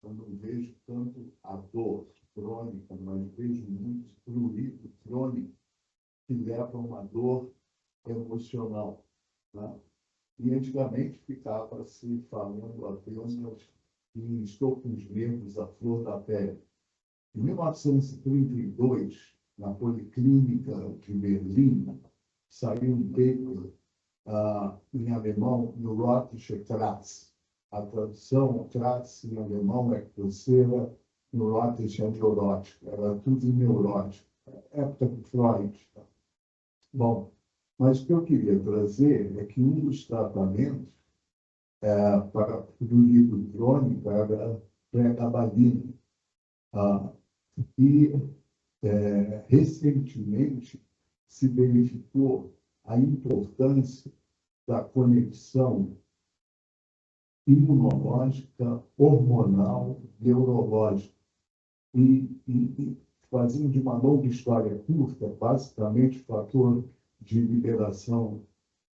eu não vejo tanto a dor crônica, mas vejo muito prurido crônico que leva a uma dor emocional. Né? E antigamente ficava se falando apenas que estou com os nervos à flor da pele. Em 1932, na Policlínica de Berlim, saiu um paper em alemão, neurotische Kratz. A tradução Kratz em alemão é coceira, neurótica é neurótica. Era tudo neurótico. Época de Freud. Bom, mas o que eu queria trazer é que um dos tratamentos para prurido crônico era pregabalina. E recentemente se verificou a importância da conexão imunológica, hormonal, neurológica. E fazendo de uma longa história curta, basicamente o fator de liberação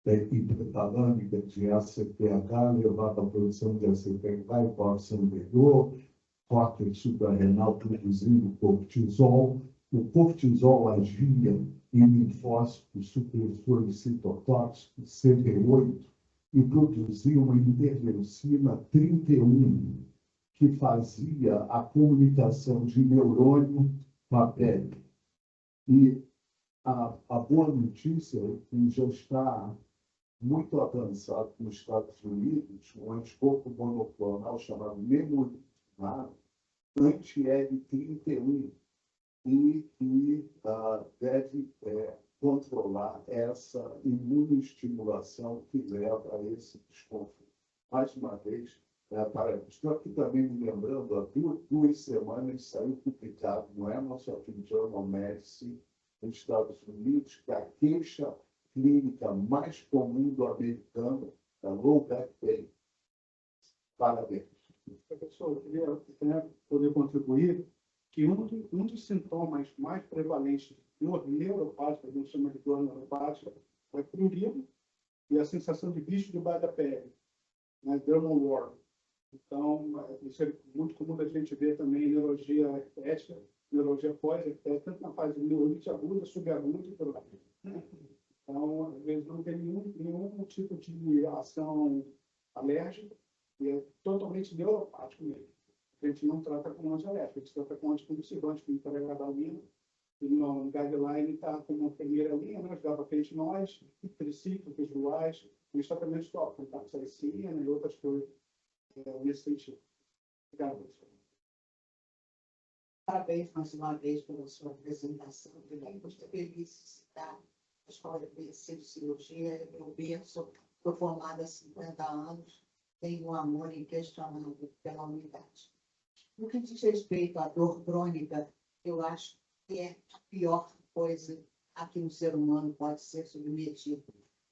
hipotalâmica de ACPH levava à produção de ACPH e coação anterior, córtex suprarrenal produzindo cortisol. O cortisol agia em linfócitos supressores citotóxicos, CD8, e produzia uma interleucina 31, que fazia a comunicação de neurônio com a pele. E a boa notícia é que já está muito avançado nos Estados Unidos um anticorpo monoclonal chamado nemolizumab, anti-L31, e deve controlar essa imunoestimulação que leva a esse desconforto. Mais uma vez, estou aqui também me lembrando, há 2 semanas saiu publicado no Annals of Internal Medicine, nos Estados Unidos, que a queixa clínica mais comum do americano é low back pain. Parabéns. Professor, eu queria poder contribuir que um dos sintomas mais prevalentes de dor neuropática, a gente chama de dor neuropática, é prurido e a sensação de bicho debaixo da pele, né? Dermal worm. Então, isso é muito comum da gente ver também em neurologia estética, neurologia pós-estética, tanto na fase de neurite aguda, subaguda e por aí. Então, às vezes não tem nenhum tipo de ação alérgica, e é totalmente neuropático mesmo. A gente não trata com antialérgico, a gente trata com anticonvulsivante, com pregabalina, e no guideline está como uma primeira linha, né, os gabapentinóis, triciclos visuais, e os tratamentos top, capsaicina e outras coisas nesse sentido. Obrigado, professor. Parabéns mais uma vez pela sua apresentação. Também gostaria de citar a Escola de Medicina e Cirurgia. Eu penso, estou formada há 50 anos, tenho um amor inquestionável pela unidade. No que diz respeito à dor crônica, eu acho é a pior coisa a que um ser humano pode ser submetido.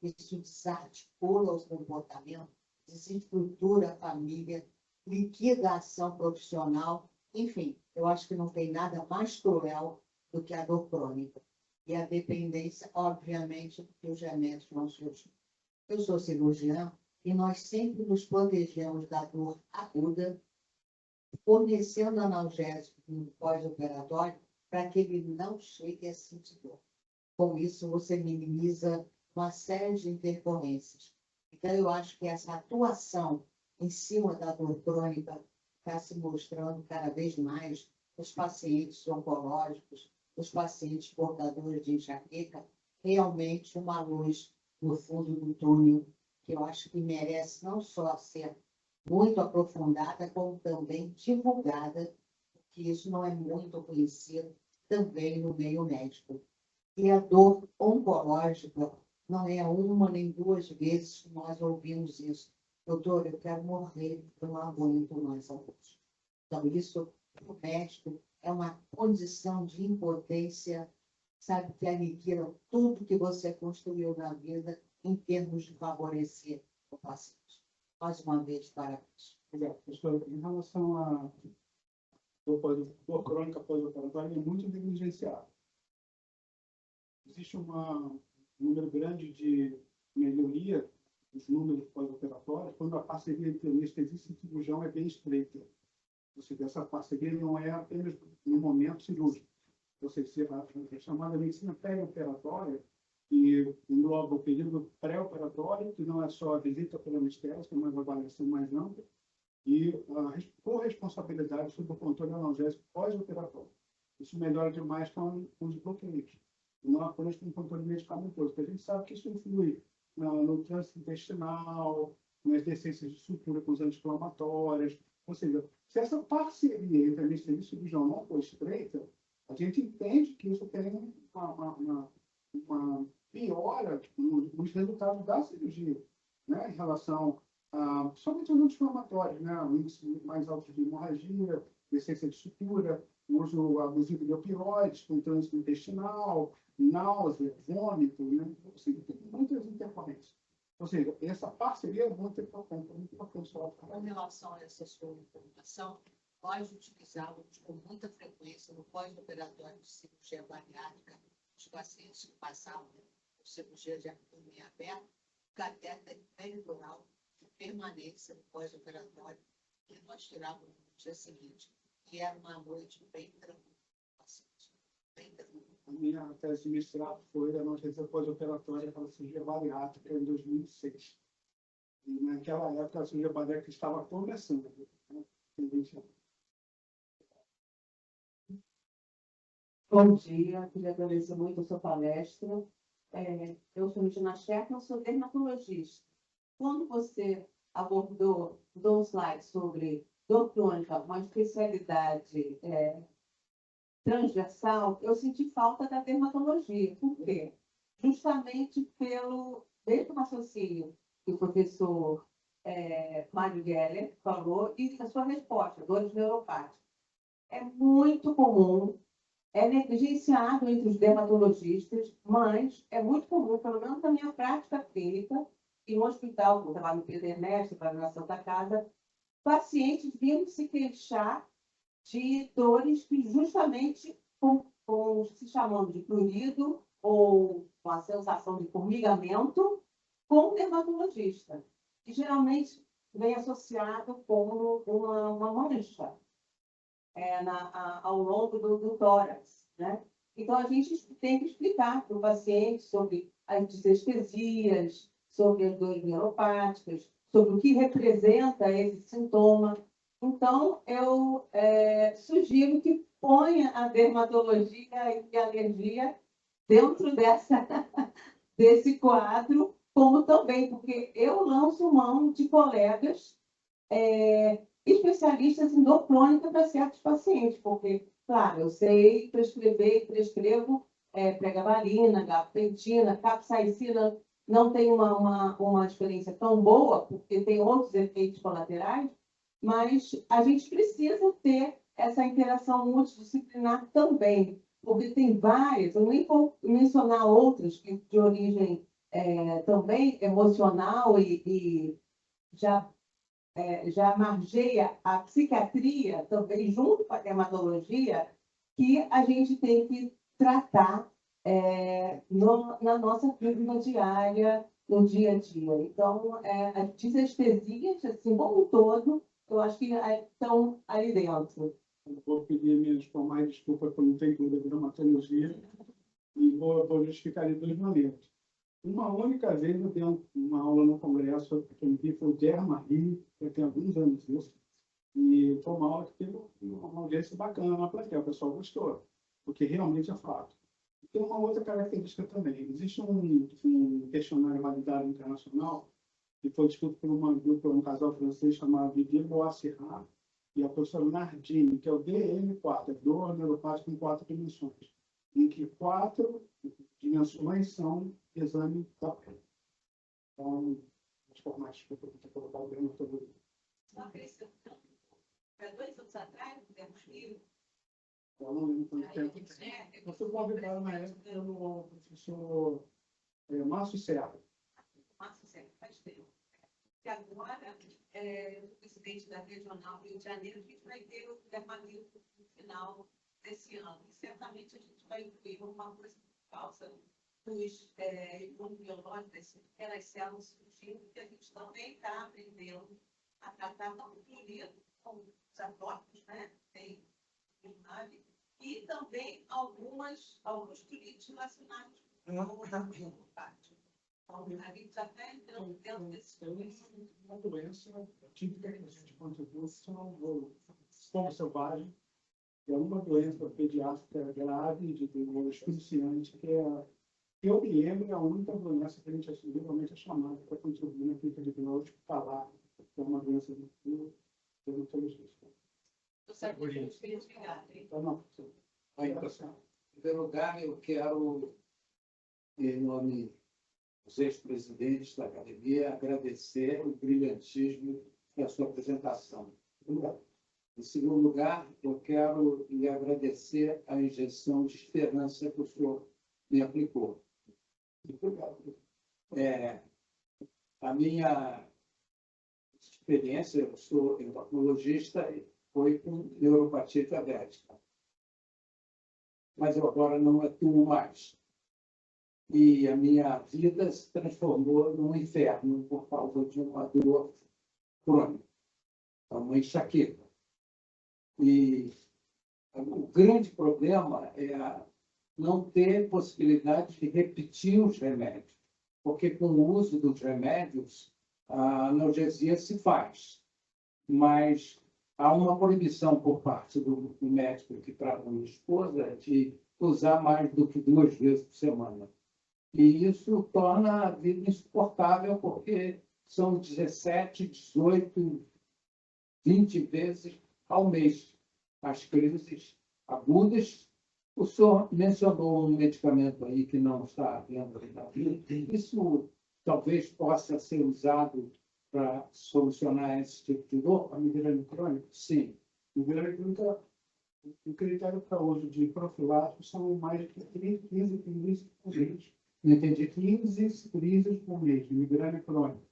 Isso desarticula o comportamento, desestrutura a família, liquida a ação profissional. Enfim, eu acho que não tem nada mais cruel do que a dor crônica. E a dependência, obviamente, porque os remédios não surgem. Eu sou cirurgiã e nós sempre nos protegemos da dor aguda, fornecendo analgésico no pós-operatório para que ele não chegue a sentir dor. Com isso, você minimiza uma série de intercorrências. Então, eu acho que essa atuação em cima da dor crônica está se mostrando cada vez mais nos pacientes oncológicos, os pacientes portadores de enxaqueca, realmente uma luz no fundo do túnel, que eu acho que merece não só ser muito aprofundada, como também divulgada, porque isso não é muito conhecido também no meio médico. E a dor oncológica não é uma nem duas vezes que nós ouvimos isso. Doutor, eu quero morrer, eu não aguento mais a dor. Então, isso, o médico, é uma condição de impotência, sabe, que aniquila tudo que você construiu na vida em termos de favorecer o paciente. Mais uma vez, parabéns. Obrigado, professor. Em relação à dor crônica pós-operatória, é muito negligenciado. Existe um número grande de melhoria dos números pós-operatórios quando a parceria entre anestesista e cirurgião é bem estreita. Ou seja, essa parceria não é apenas no momento cirúrgico. Ou seja, a chamada medicina pré-operatória, que engloba o período pré-operatório, que não é só a visita pelo anestésico, mas uma avaliação mais ampla, e a corresponsabilidade sobre o controle analgésico pós-operatório. Isso melhora demais com os bloqueios, não apenas com o controle medicamentoso, porque a gente sabe que isso influi no trânsito intestinal, nas decências de sutura com os anti-inflamatórios. Ou seja, se essa parceria entre anestesista e cirurgião não for estreita, a gente entende que isso tem uma piora nos resultados da cirurgia, né, em relação somente aos anti-inflamatórios, né, o índice mais alto de hemorragia, decência de sutura, o uso abusivo de opioides, com trânsito intestinal, náusea, vômito, né? Ou seja, tem muitas intercorrências. Ou seja, essa parceria é muito importante. Com relação a essa sua informação, nós utilizávamos com muita frequência no pós-operatório de cirurgia bariátrica, os pacientes que passavam por cirurgia de abdômen aberto, catéter peridural de permanência no pós-operatório, que nós tirávamos no dia seguinte, que era uma noite bem tranquila. Bem tranquila. A minha tese de mestrado foi da analgesia pós-operatória para a cirurgia bariátrica em 2006. E naquela época a cirurgia bariátrica estava começando. Né? Bom dia, queria agradecer muito a sua palestra. Eu sou Regina Schertmann, sou dermatologista. Quando você abordou um slide sobre dor crônica, uma especialidade transversal, eu senti falta da dermatologia. Por quê? Justamente pelo mesmo raciocínio que o professor Mário Geller falou e a sua resposta, dores neuropáticas. É muito comum, é negligenciado entre os dermatologistas, mas é muito comum, pelo menos na minha prática clínica, e no hospital, que eu trabalho no Pedro Ernesto, trabalho na Santa Casa, pacientes vindo se queixar de dores que justamente com se chamando de prurido ou com a sensação de formigamento com o dermatologista, que geralmente vem associado com uma mancha ao longo do tórax, né? Então, a gente tem que explicar para o paciente sobre as desestesias, sobre as dores neuropáticas, sobre o que representa esse sintoma. Então, eu sugiro que ponha a dermatologia e a alergia dentro desse quadro, como também, porque eu lanço mão de colegas especialistas em dor crônica para certos pacientes, porque, claro, eu sei prescrevo pregabalina, gabapentina, capsaicina, não tem uma experiência tão boa, porque tem outros efeitos colaterais, mas a gente precisa ter essa interação multidisciplinar também. porque tem várias, eu nem vou mencionar outras que de origem também emocional e já, já margeia a psiquiatria também junto com a dermatologia, que a gente tem que tratar na nossa vida diária, no dia a dia. Então, as desestesias, assim, como um todo, eu acho que estão ali dentro. Eu vou pedir minhas formais desculpas por não ter incluído a dermatologia e vou justificar de duas maneiras. Uma única vez eu dei uma aula no congresso que eu vi, foi o Derma Rio, eu tenho alguns anos isso, e foi uma aula que teve uma audiência bacana na plateia, o pessoal gostou, porque realmente é fato. Tem uma outra característica também. Existe um questionário validado internacional que foi escrito por um casal francês chamado Didier Boissirrat e a professora Nardini, que é o DM4, é dor neuropática em 4 dimensões, em que 4 dimensões são exame da pele. Então, as formais que eu vou colocar o dermatologia. Só acrescentando, há 2 anos atrás, no Derma Rio, Eu não lembro quanto tempo. Eu fui convidado na época pelo professor Márcio Serra. Márcio Serra, faz tempo. E agora, o presidente da Regional Rio de Janeiro, a gente vai ter o Derma Rio no final desse ano. E certamente a gente vai incluir uma coisa por causa dos imunobiológicos, aquelas células surgindo, que a gente também está aprendendo a tratar não fluorido, como os atópicos, né? Tem e também alguns fluidos relacionados com o pátio. Então, a gente já está entrando dentro desse Uma doença típica que a gente contribui são o fogo selvagem, que é uma doença pediátrica grave de desenvolvimento iniciante, que eu me lembro, é a única doença que a gente geralmente é chamada para contribuir na clínica de diagnóstico falar, que é uma doença de dermatologista. Então, não, Em primeiro lugar, eu quero, em nome dos ex-presidentes da academia, agradecer o brilhantismo da sua apresentação. Em segundo lugar, eu quero lhe agradecer a injeção de esperança que o senhor me aplicou. A minha experiência, eu sou endocrinologista, foi com neuropatia diabética. Mas eu agora não atuo mais. E a minha vida se transformou num inferno por causa de uma dor crônica, uma enxaqueca. E o grande problema é não ter possibilidade de repetir os remédios, porque com o uso dos remédios, a analgesia se faz, mas há uma proibição por parte do médico que trata a minha esposa de usar mais do que 2 vezes por semana. E isso torna a vida insuportável, porque são 17, 18, 20 vezes ao mês as crises agudas. O senhor mencionou um medicamento aí que não está dentro da vida. Isso talvez possa ser usado para solucionar esse tipo de dor? a migrânia crônica? Sim. Migrânia crônica, o critério para uso de profilático são mais de 15 crises por mês. Não entendi. 15 crises por mês de migrânia crônica.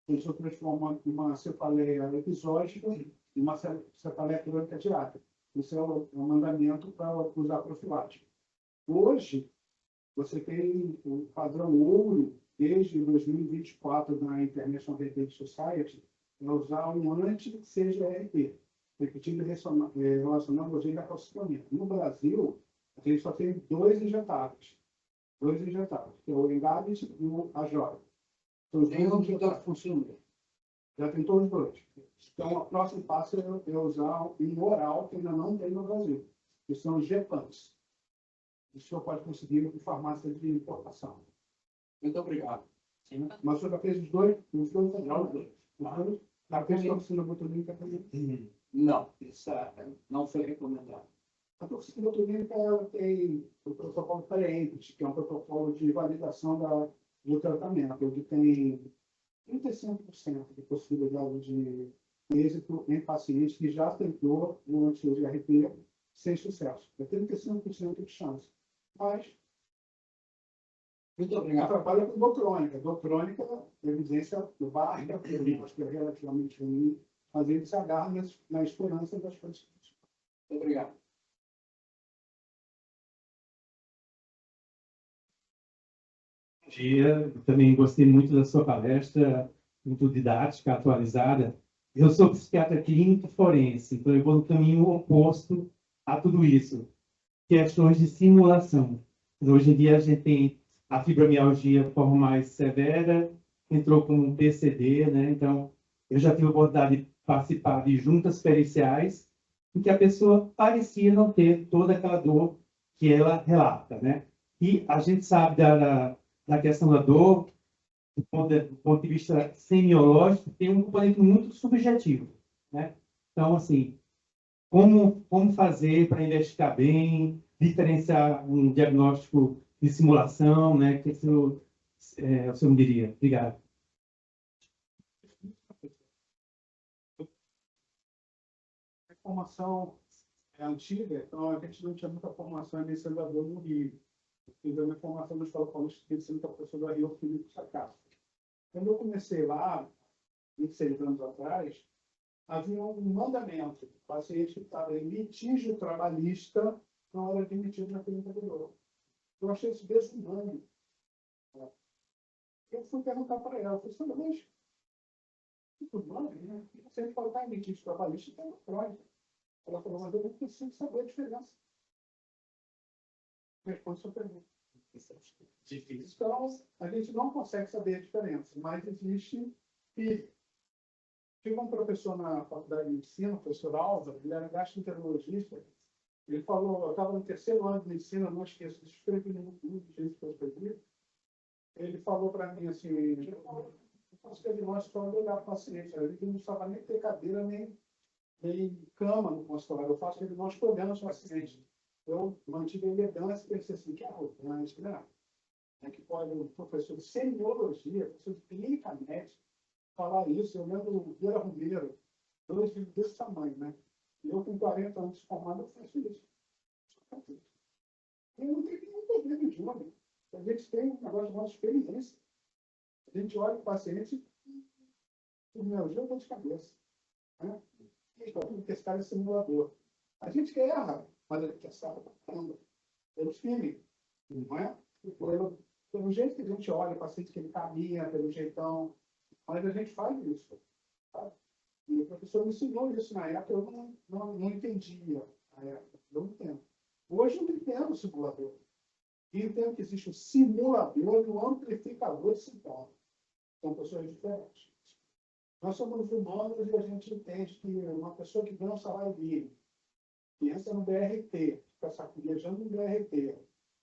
Isso transforma uma cefaleia episódica em uma cefaleia crônica diária. Isso é o mandamento para usar profilático. Hoje, você tem o padrão ouro, desde 2024, na International Headache Society, é usar um anti-CGRP, repetindo relacionando a calcitonina. No Brasil, a gente só tem 2 injetáveis, que é o Engabis e o Ajora. Nenhum que está funcionando. Já tem todos os 2. Então, o próximo passo é usar um oral que ainda não tem no Brasil, que são os GEPANs. O senhor pode conseguir em farmácia de importação. Muito obrigado. Mas o senhor já fez os dois? Os dois já fez toxina botulínica também? Não, isso não foi recomendado. A toxina botulínica ela tem o protocolo PREEMPT, que é um protocolo de validação do tratamento, onde tem 35% de possibilidade de êxito em pacientes que já tentou o anti-GRP sem sucesso. É 35% de chance. Mas Muito ela obrigado. trabalha com dor crônica. Dor crônica, evidência baixa, que é relativamente ruim, mas ele se agarra na esperança das pessoas. Muito obrigado. Bom dia, eu também gostei muito da sua palestra, muito didática, atualizada. Eu sou psiquiatra clínico forense, então eu vou no caminho oposto a tudo isso. Questões de simulação. Hoje em dia a gente tem a fibromialgia de forma mais severa, entrou com um PCD, né? Então, eu já tive a oportunidade de participar de juntas periciais em que a pessoa parecia não ter toda aquela dor que ela relata, né? E a gente sabe da questão da dor, do ponto de vista semiológico, tem um componente muito subjetivo, né? Então, assim, como fazer para investigar bem, diferenciar um diagnóstico de simulação, né? O que o senhor me diria? Obrigado. A formação é antiga, então a gente não tinha muita formação em medicina da dor no Rio. Eu fiz a minha formação na Escola Paulista de Medicina com o professor da Rio, Filipe Sacato. Quando eu comecei lá, 26 anos atrás, havia um mandamento. O paciente estava em litígio trabalhista, não era admitido na clínica do dor. Eu achei isso desumano. Eu fui perguntar para ela, eu falei, mas tudo bem, né? Você pode estar em litígio trabalhista e tem uma crônica. Ela falou, mas eu não preciso saber a diferença. Responde sua pergunta. Então, a gente não consegue saber a diferença, mas existe. E tive um professor na faculdade de medicina, o professor Alva, ele era gastroenterologista. Ele falou, eu estava no 3º ano de medicina, não esqueço, escrevi no livro, gente que eu escrevi. Ele falou para mim assim, eu faço diagnóstico para olhar o paciente. Ele não precisava nem ter cadeira, nem cama no consultório. Eu faço diagnóstico olhando os pacientes. Eu mantive a elegância e pensei assim, que arrogante, né? É que pode um professor de semiologia, professor de clínica médica, falar isso. Eu lembro o Vieira Romero, 2 filhos desse tamanho, né? Eu, com 40 anos de formado, eu faço isso. Eu não tenho nenhum problema de homem. A gente tem um negócio de nossa experiência. A gente olha o paciente e meu dia dor de cabeça. Né? Porque esse cara é simulador. A gente quer errar, mas ele quer saber pelo feeling, não é? Pelo jeito que a gente olha o paciente, que ele caminha, pelo jeitão, mas a gente faz isso. Tá? E o professor me ensinou isso na época, eu não entendia na época, eu não entendo. Hoje eu entendo o simulador. E entendo que existe o simulador e o amplificador de sintomas. São pessoas diferentes. Nós somos humanos e a gente entende que uma pessoa que ganha um salário mínimo, que entra no BRT, fica sacolejando no BRT,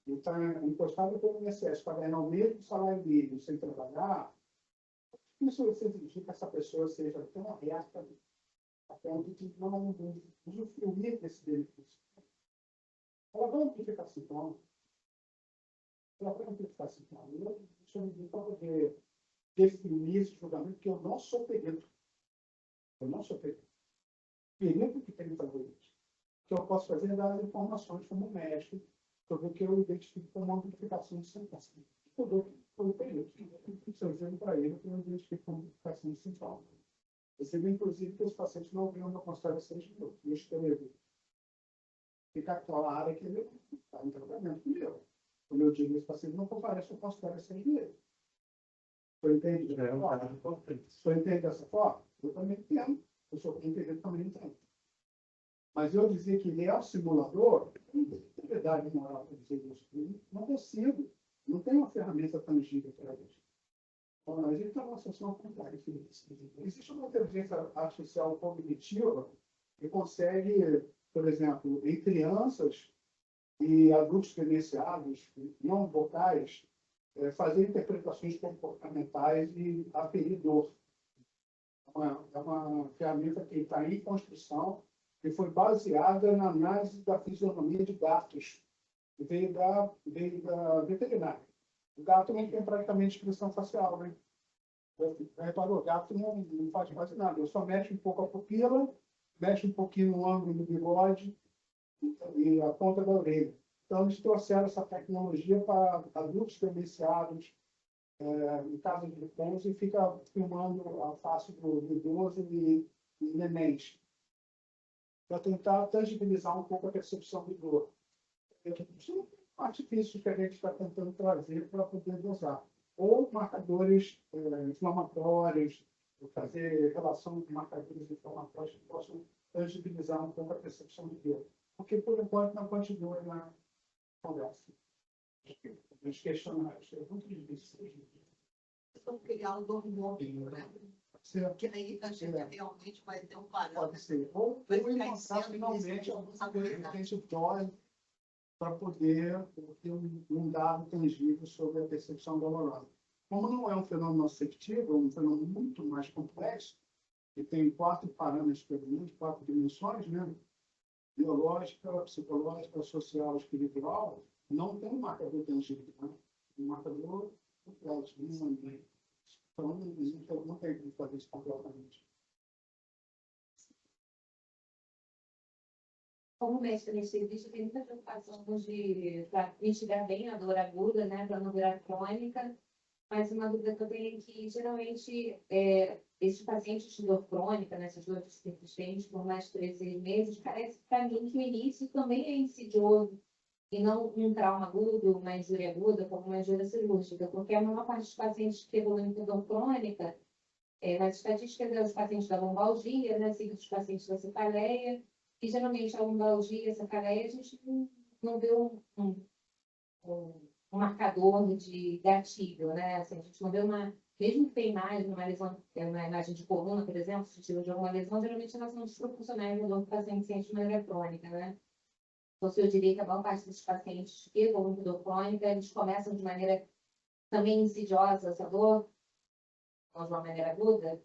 e está encostado pelo INSS para ganhar o mesmo salário mínimo sem trabalhar, isso significa que essa pessoa seja tão aberta a ponto de não usufruir desse benefício. Ela vai amplificar sintomas. Ela vai amplificar sintomas. Eu não para poder definir esse julgamento, porque eu não sou perito. Eu não sou perito. Perito que tem que fazer isso. O que eu posso fazer é dar as informações como médico sobre o que eu identifico como amplificação de sintomas. Eu dou para o perito. Se eu digo para ele que eu identifico como amplificação de sintomas. Eu sei, inclusive, que os pacientes não vinham na consulta 6 minutos. Eu escrevo. Fica claro que ele está em tratamento comigo. Quando eu digo que esse paciente não comparece com a consulta 6 minutos. Você entende? Você entende dessa forma? Eu também entendo. Eu sou entendendo, também entendo. Mas eu dizer que ele é um simulador, não tem verdade moral para dizer isso. Não consigo. Não tem uma ferramenta tangível para isso. Então, a gente está numa situação contrária. Existe uma inteligência artificial cognitiva que consegue, por exemplo, em crianças e adultos experienciados, não vocais, fazer interpretações comportamentais e aferir dor. É uma ferramenta que está em construção e foi baseada na análise da fisionomia de gatos. Veio da veterinária. O gato não tem praticamente expressão facial, né? Reparou, o gato não faz quase nada. Eu só mexe um pouco a pupila, mexe um pouquinho no ângulo do bigode, e a ponta da orelha. Então, eles trouxeram essa tecnologia para adultos demenciados, em caso de repouso, e fica filmando a face do idoso e nenéns, para tentar tangibilizar um pouco a percepção de dor. São artifícios que a gente está tentando trazer para poder dosar. Ou marcadores inflamatórios, fazer relação de marcadores inflamatórios que possam tangibilizar um pouco a percepção de dor. Porque, por enquanto, não continua na conversa. Os questionários. É muito difícil. Então, criar um dormômetro, né? Que aí a gente realmente vai ter um parâmetro. Pode ser. Ou encontrar finalmente alguma coisa que a gente dói para poder ter um dado tangível sobre a percepção dolorosa. Como não é um fenômeno afetivo, é um fenômeno muito mais complexo, e tem 4 parâmetros, pelo menos 4 dimensões, né? Biológica, psicológica, social, espiritual, não tem um marcador tangível, né? Um marcador complexo, um ambiente. Então, não tem como fazer isso completamente. Como mestre nesse serviço, tem muita preocupação para mitigar bem a dor aguda, né, para não virar crônica. Mas uma dúvida que eu tenho é que, geralmente, esses pacientes de dor crônica, né, essas dores persistentes por mais de 3, 6 meses, parece para mim que o início também é insidioso e não um trauma agudo, uma injúria aguda, como uma injúria cirúrgica, porque a maior parte dos pacientes que evoluem com dor crônica, nas estatísticas, é os pacientes da lombalgia, né, seguidos dos pacientes da cefaleia, e geralmente a lombalgia e a cefaleia a gente não vê um marcador de gatilho, né? Assim, a gente não vê mesmo que tenha imagem, uma imagem de coluna, por exemplo, se tira de alguma lesão, geralmente elas são desproporcionais ao que o paciente sente de maneira crônica, né? Então, se eu diria que a maior parte dos pacientes que evoluem com dor crônica, eles começam de maneira também insidiosa, essa dor, ou de uma maneira aguda,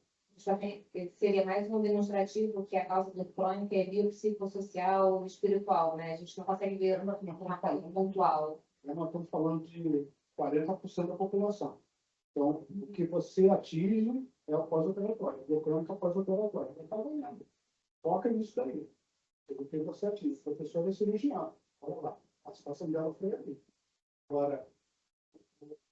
seria mais um demonstrativo que a causa da crônica é biopsicossocial, espiritual, né? A gente não consegue ver uma marcação pontual. Nós estamos falando de 40% da população. Então, o que você atinge é o pós-operatório. O crônico é pós-operatório. Não está ganhando. Foca nisso daí. O que você atinge. O professor é cirurgião. Olha lá. A situação dela foi ali. Agora,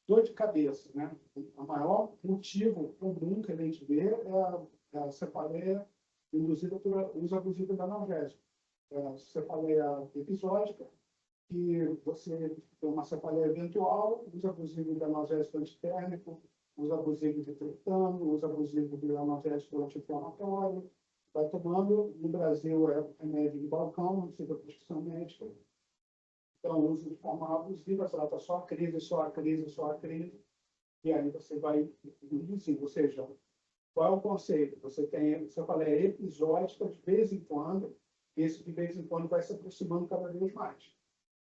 dor de cabeça, né? O maior motivo comum que a gente vê é a cefaleia induzida por uso abusivo de analgésico. É a cefaleia episódica, que você tem uma cefaleia eventual, uso abusivo de analgésico antitérmico, uso abusivo de triptano, uso abusivo de analgésico anti-inflamatório. Vai tomando, no Brasil é remédio de balcão, não precisa de prescrição médica. Então, o uso de forma abusiva, trata só a crise, só a crise, só a crise. E aí você vai induzindo. Ou seja, qual é o conceito? Você tem, você fala, episódica de vez em quando, esse de vez em quando vai se aproximando cada vez mais.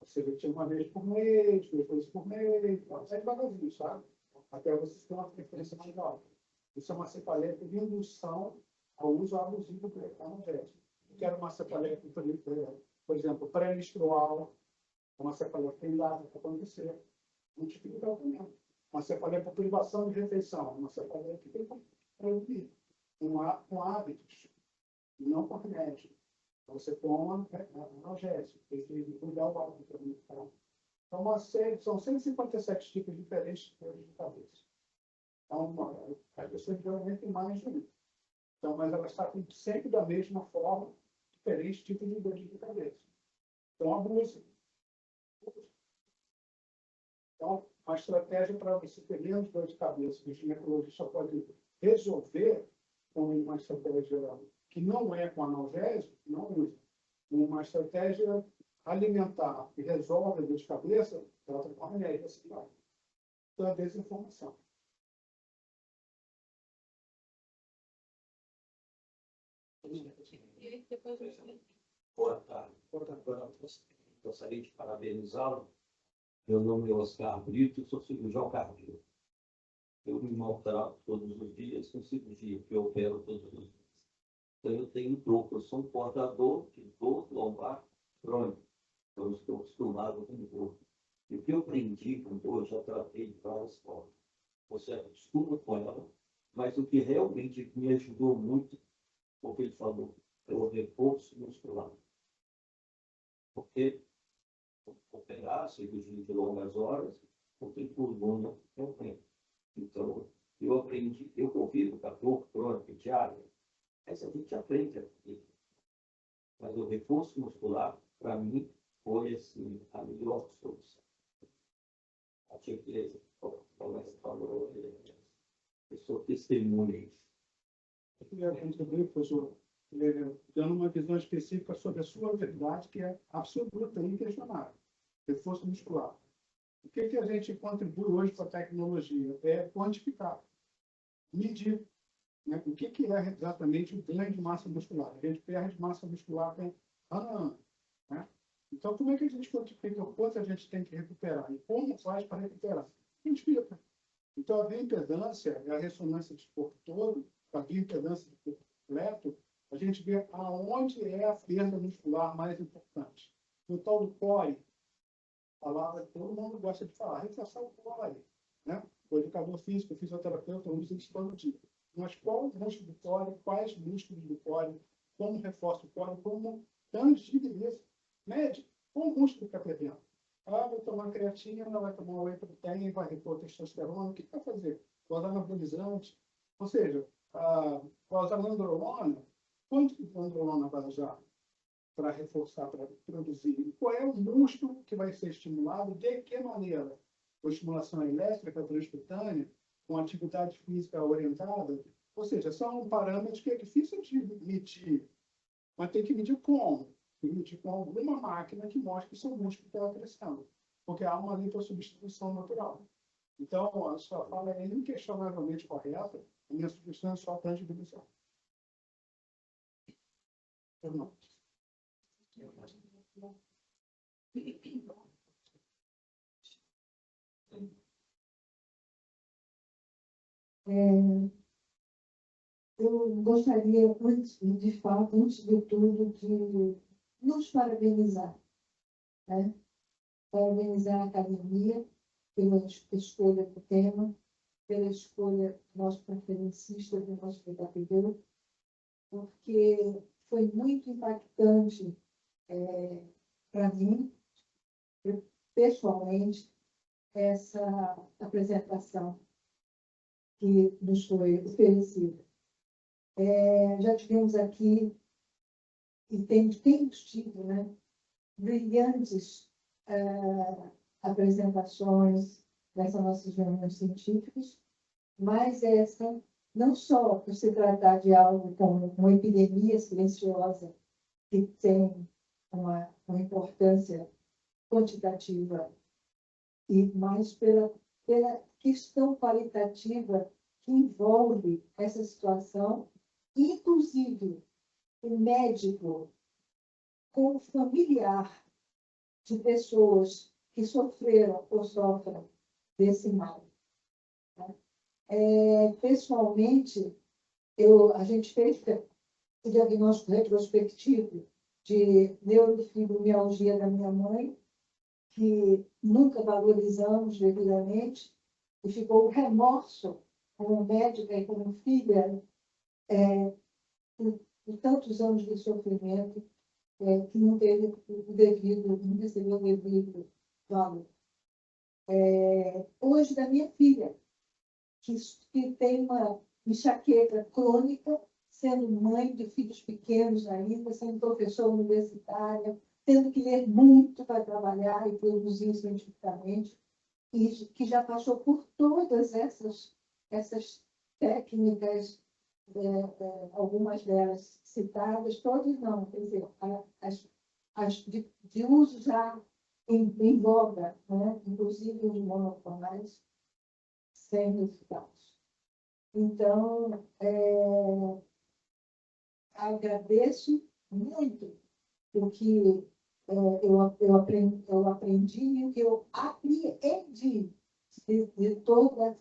Você vai ter uma vez por mês, 2 vezes por mês, sai devagarzinho, sabe? Até você ter uma frequência mais alta. Isso é uma cefaleia de indução ao uso abusivo do analgésico. Que era uma cefaleia, por exemplo, pré-menstrual, uma cefaleia que tem data para acontecer. Não tive tratamento. Uma cefaleia por privação de refeição, uma cefaleia que tem para prevenir. Com hábitos, não com remédio. Você toma analgésico, tem que cuidar o hábito. Então, são 157 tipos diferentes de dores de cabeça. Então, as pessoas geralmente têm mais de um. Então, mas elas tratam sempre da mesma forma, diferentes tipos de dores de cabeça. Então, abuse. Então, a estratégia para você ter menos dor de cabeça, que o ginecologista pode resolver com uma estratégia que não é com analgésico, não usa. Uma estratégia alimentar que resolve a dor de cabeça, trata com remédio, assim vai. Então, é desinformação. Boa tarde. Gostaria de parabenizá-lo. Meu nome é Oscar Brito, sou cirurgião cardíaco. Eu me maltrato todos os dias com cirurgia, que eu opero todos os dias. Então, eu tenho dor, eu sou um portador de dor lombar crônica. Eu estou acostumado com dor. E o que eu aprendi com dor, já tratei de várias formas. Você acostuma com ela, mas o que realmente me ajudou muito, o que ele falou, é o reforço muscular. porque operar, cirurgia de longas horas, não tem pulmão, não tem. Então, eu aprendi, eu convivo com a dor crônica diária, mas a gente aprende aqui. Mas o reforço muscular, para mim, foi assim, a melhor solução. A tia Teresa, como você falou, eu sou testemunha disso. Eu queria contribuir, professor, dando uma visão específica sobre a sua verdade, que é absoluta e inquestionável. Reforço muscular. O que a gente contribui hoje para a tecnologia? É quantificar, medir, né? O que é exatamente o ganho de massa muscular? A gente perde massa muscular ano a ano, né? Então, como é que a gente quantifica o quanto a gente tem que recuperar? E como faz para recuperar? Quantifica. Então, a bioimpedância e a ressonância do corpo todo, a bioimpedância do corpo completo, a gente vê aonde é a perda muscular mais importante. O tal do core, palavra que todo mundo gosta de falar, reforçar o core, né? O educador físico, o fisioterapeuta, usa isso todo dia. Mas qual o músculo do core, quais músculos do core, como reforça o core, como tangibiliza, mede, qual o músculo que está perdendo? Ah, vai tomar creatina, vai tomar whey protein, vai repor testosterona, o que vai fazer? Vai usar anabolizante? Ou seja, vai usar androlona, quanto de androlona vai usar para reforçar, para produzir? E qual é o músculo que vai ser estimulado? De que maneira? Com estimulação elétrica, transcutânea, com atividade física orientada? Ou seja, são parâmetros que é difícil de medir, mas tem que medir como? Tem que medir com alguma máquina que mostre que o seu músculo está crescendo, porque há uma lipossubstituição natural. Então, a sua fala é inquestionavelmente correta, a minha sugestão é só tangibilizar. Não. Eu gostaria, de fato, antes de tudo, de nos parabenizar, né? Parabenizar a academia pela escolha do tema, pela escolha do nosso conferencista, do nosso debatedor, porque foi muito impactante para mim, pessoalmente, essa apresentação que nos foi oferecida. Já tivemos aqui, e temos tido, né, brilhantes apresentações dessas nossas reuniões científicas, mas essa, não só por se tratar de algo como uma epidemia silenciosa, que tem uma importância quantitativa, mas pela questão qualitativa que envolve essa situação, inclusive o médico com o familiar de pessoas que sofreram ou sofrem desse mal. Pessoalmente, a gente fez o diagnóstico retrospectivo de neurofibromialgia da minha mãe, que nunca valorizamos devidamente, e ficou o remorso como médica e como filha, por tantos anos de sofrimento, que não teve o devido, não recebeu o devido valor. Hoje, da minha filha, que tem uma enxaqueca crônica, sendo mãe de filhos pequenos ainda, sendo professora universitária, tendo que ler muito para trabalhar e produzir cientificamente, e que já passou por todas essas técnicas, algumas delas citadas, todas não, quer dizer, as de uso já em voga, né? Inclusive os monoclonais, sem resultados. Então, agradeço muito o que eu aprendi e o que eu apreendi de todo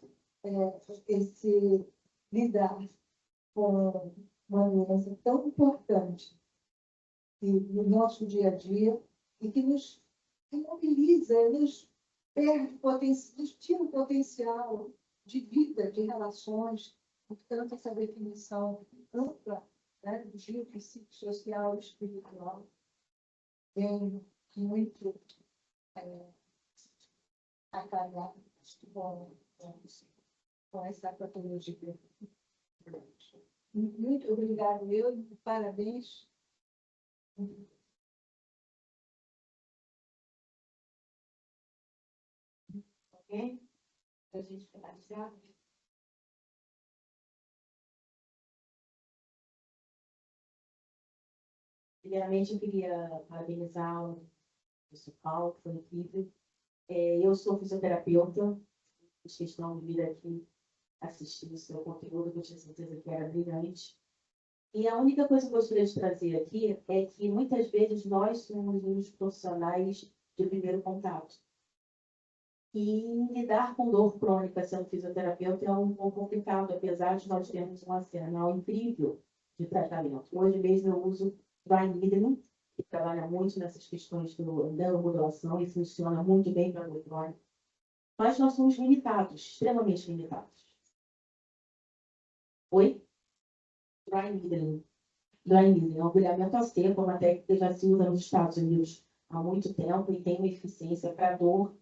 esse lidar com uma doença tão importante no nosso dia a dia e que nos imobiliza, nos tira o potencial de vida, de relações. Portanto, essa definição ampla, né, de psicossocial e espiritual tem muito acalhados com essa patologia. Muito obrigado, eu, parabéns. Ok? Para a gente finalizar. Primeiramente, eu queria parabenizar o Paulo, que foi incrível. Eu sou fisioterapeuta, fiz questão de vir aqui assistir o seu conteúdo, que eu tinha certeza que era brilhante. E a única coisa que eu gostaria de trazer aqui é que muitas vezes nós somos os profissionais de primeiro contato. E lidar com dor crônica sendo fisioterapeuta é um pouco complicado, apesar de nós termos um arsenal incrível de tratamento. Hoje mesmo eu uso Dry Needling, que trabalha muito nessas questões de neuromodulação e funciona muito bem para dor crônica. Mas nós somos limitados, extremamente limitados. Oi? Dry Needling. Dry Needling é um agulhamento a seco, uma técnica que já se usa nos Estados Unidos há muito tempo e tem uma eficiência para dor.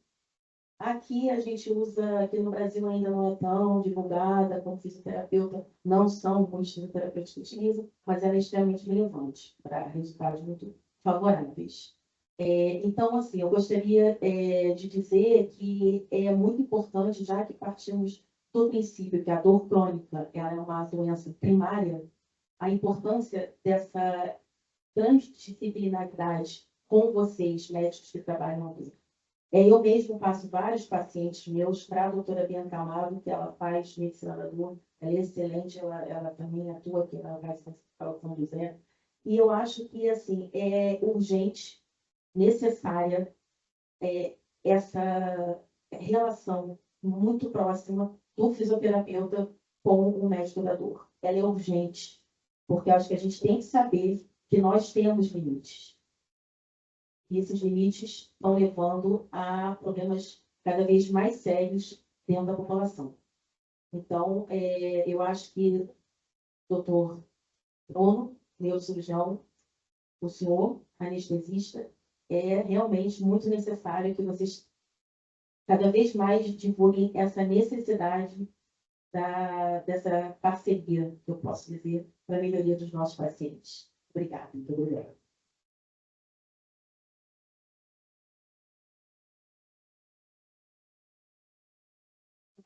Aqui a gente usa, aqui no Brasil ainda não é tão divulgada, como fisioterapeuta, não são muitos fisioterapeutas que utilizam, mas ela é extremamente relevante para resultados muito favoráveis. Então, assim, eu gostaria de dizer que é muito importante, já que partimos do princípio que a dor crônica ela é uma doença primária, a importância dessa transdisciplinaridade com vocês, médicos que trabalham aqui. Eu mesmo passo vários pacientes meus para a doutora Bianca Amado, que ela faz medicina da dor, ela é excelente, ela também atua aqui na Universidade de São José. E eu acho que, assim, é urgente, necessária, essa relação muito próxima do fisioterapeuta com o médico da dor. Ela é urgente, porque eu acho que a gente tem que saber que nós temos limites. E esses limites estão levando a problemas cada vez mais sérios dentro da população. Então, eu acho que, doutor Bruno, neurocirurgião, o senhor, anestesista, é realmente muito necessário que vocês cada vez mais divulguem essa necessidade dessa parceria, que eu posso dizer, para a melhoria dos nossos pacientes. Obrigada. Muito obrigada.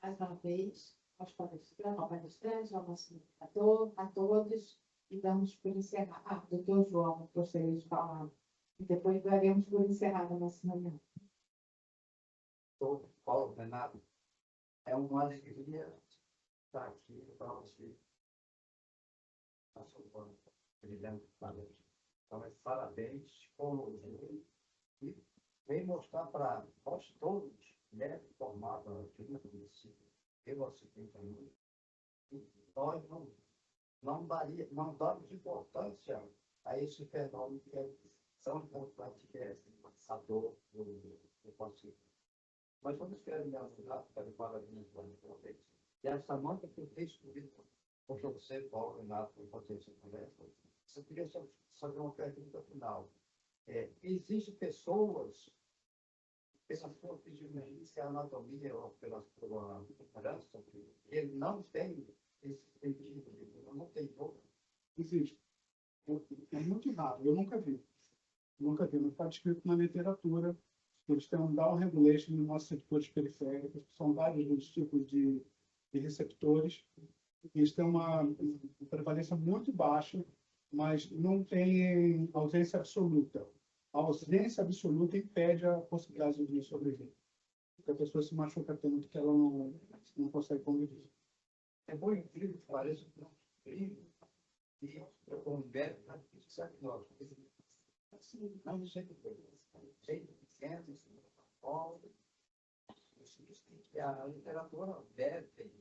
Mais uma vez, aos palestrantes, ao nosso indicador, a todos, e damos por encerrar. Doutor João, gostaria de falar. E depois daremos por encerrada a nossa reunião. Sou Paulo Renato. É uma alegria estar aqui para você. Passou brilhante palestra. Então, parabéns, e vem mostrar para nós todos, formados aqui no município, e você tem também, que nós não damos importância a esse fenômeno que é tão importante, que é a dor do paciente. Mas vamos querer me ajudar para parabéns para vocês. E essa nota que eu tenho escolhido, porque você, Paulo Renato, para fazer essa conversa, eu queria só fazer uma pergunta final. Existem pessoas, pela sua fisiologia, anatomia ou pela sua ignorância, que ele não tem esse sentido, não tem dor? Existe. É muito raro, eu nunca vi. Nunca vi, não está descrito na literatura. Eles têm um down regulation nos nossos receptores periféricos, são vários os tipos de receptores. Eles têm uma prevalência muito baixa, mas não tem ausência absoluta. A ausência absoluta impede a possibilidade de sobreviver. Porque a pessoa se machuca tanto que ela não consegue conviver. É bom incrível que pareça que não incrível. E eu converso com isso aqui, nós. Assim, não sei o que foi. Sei pequeno, que a literatura deve ter.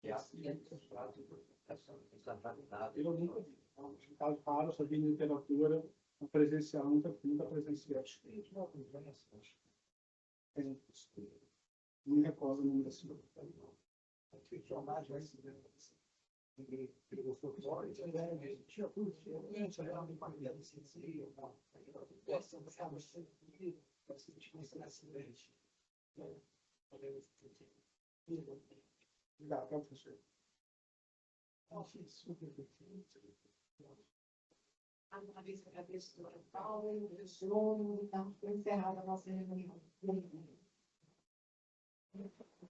Que é assim que os pratos essa realidade. Eu nunca vi. No caso raro, só vi literatura presencial, nunca presenciei. Não me recordo o nome da cidade. Ficcionagem vai se ver. E pegou folclore, né? Tinha tudo, tinha gente, olhava no papel do sensei, essa estava sendo livre, essa tinha esse acidente. Obrigado, professor. Acho super perfeito. Mais uma vez, agradeço ao Paulo, o professor, e estamos encerrada a nossa reunião.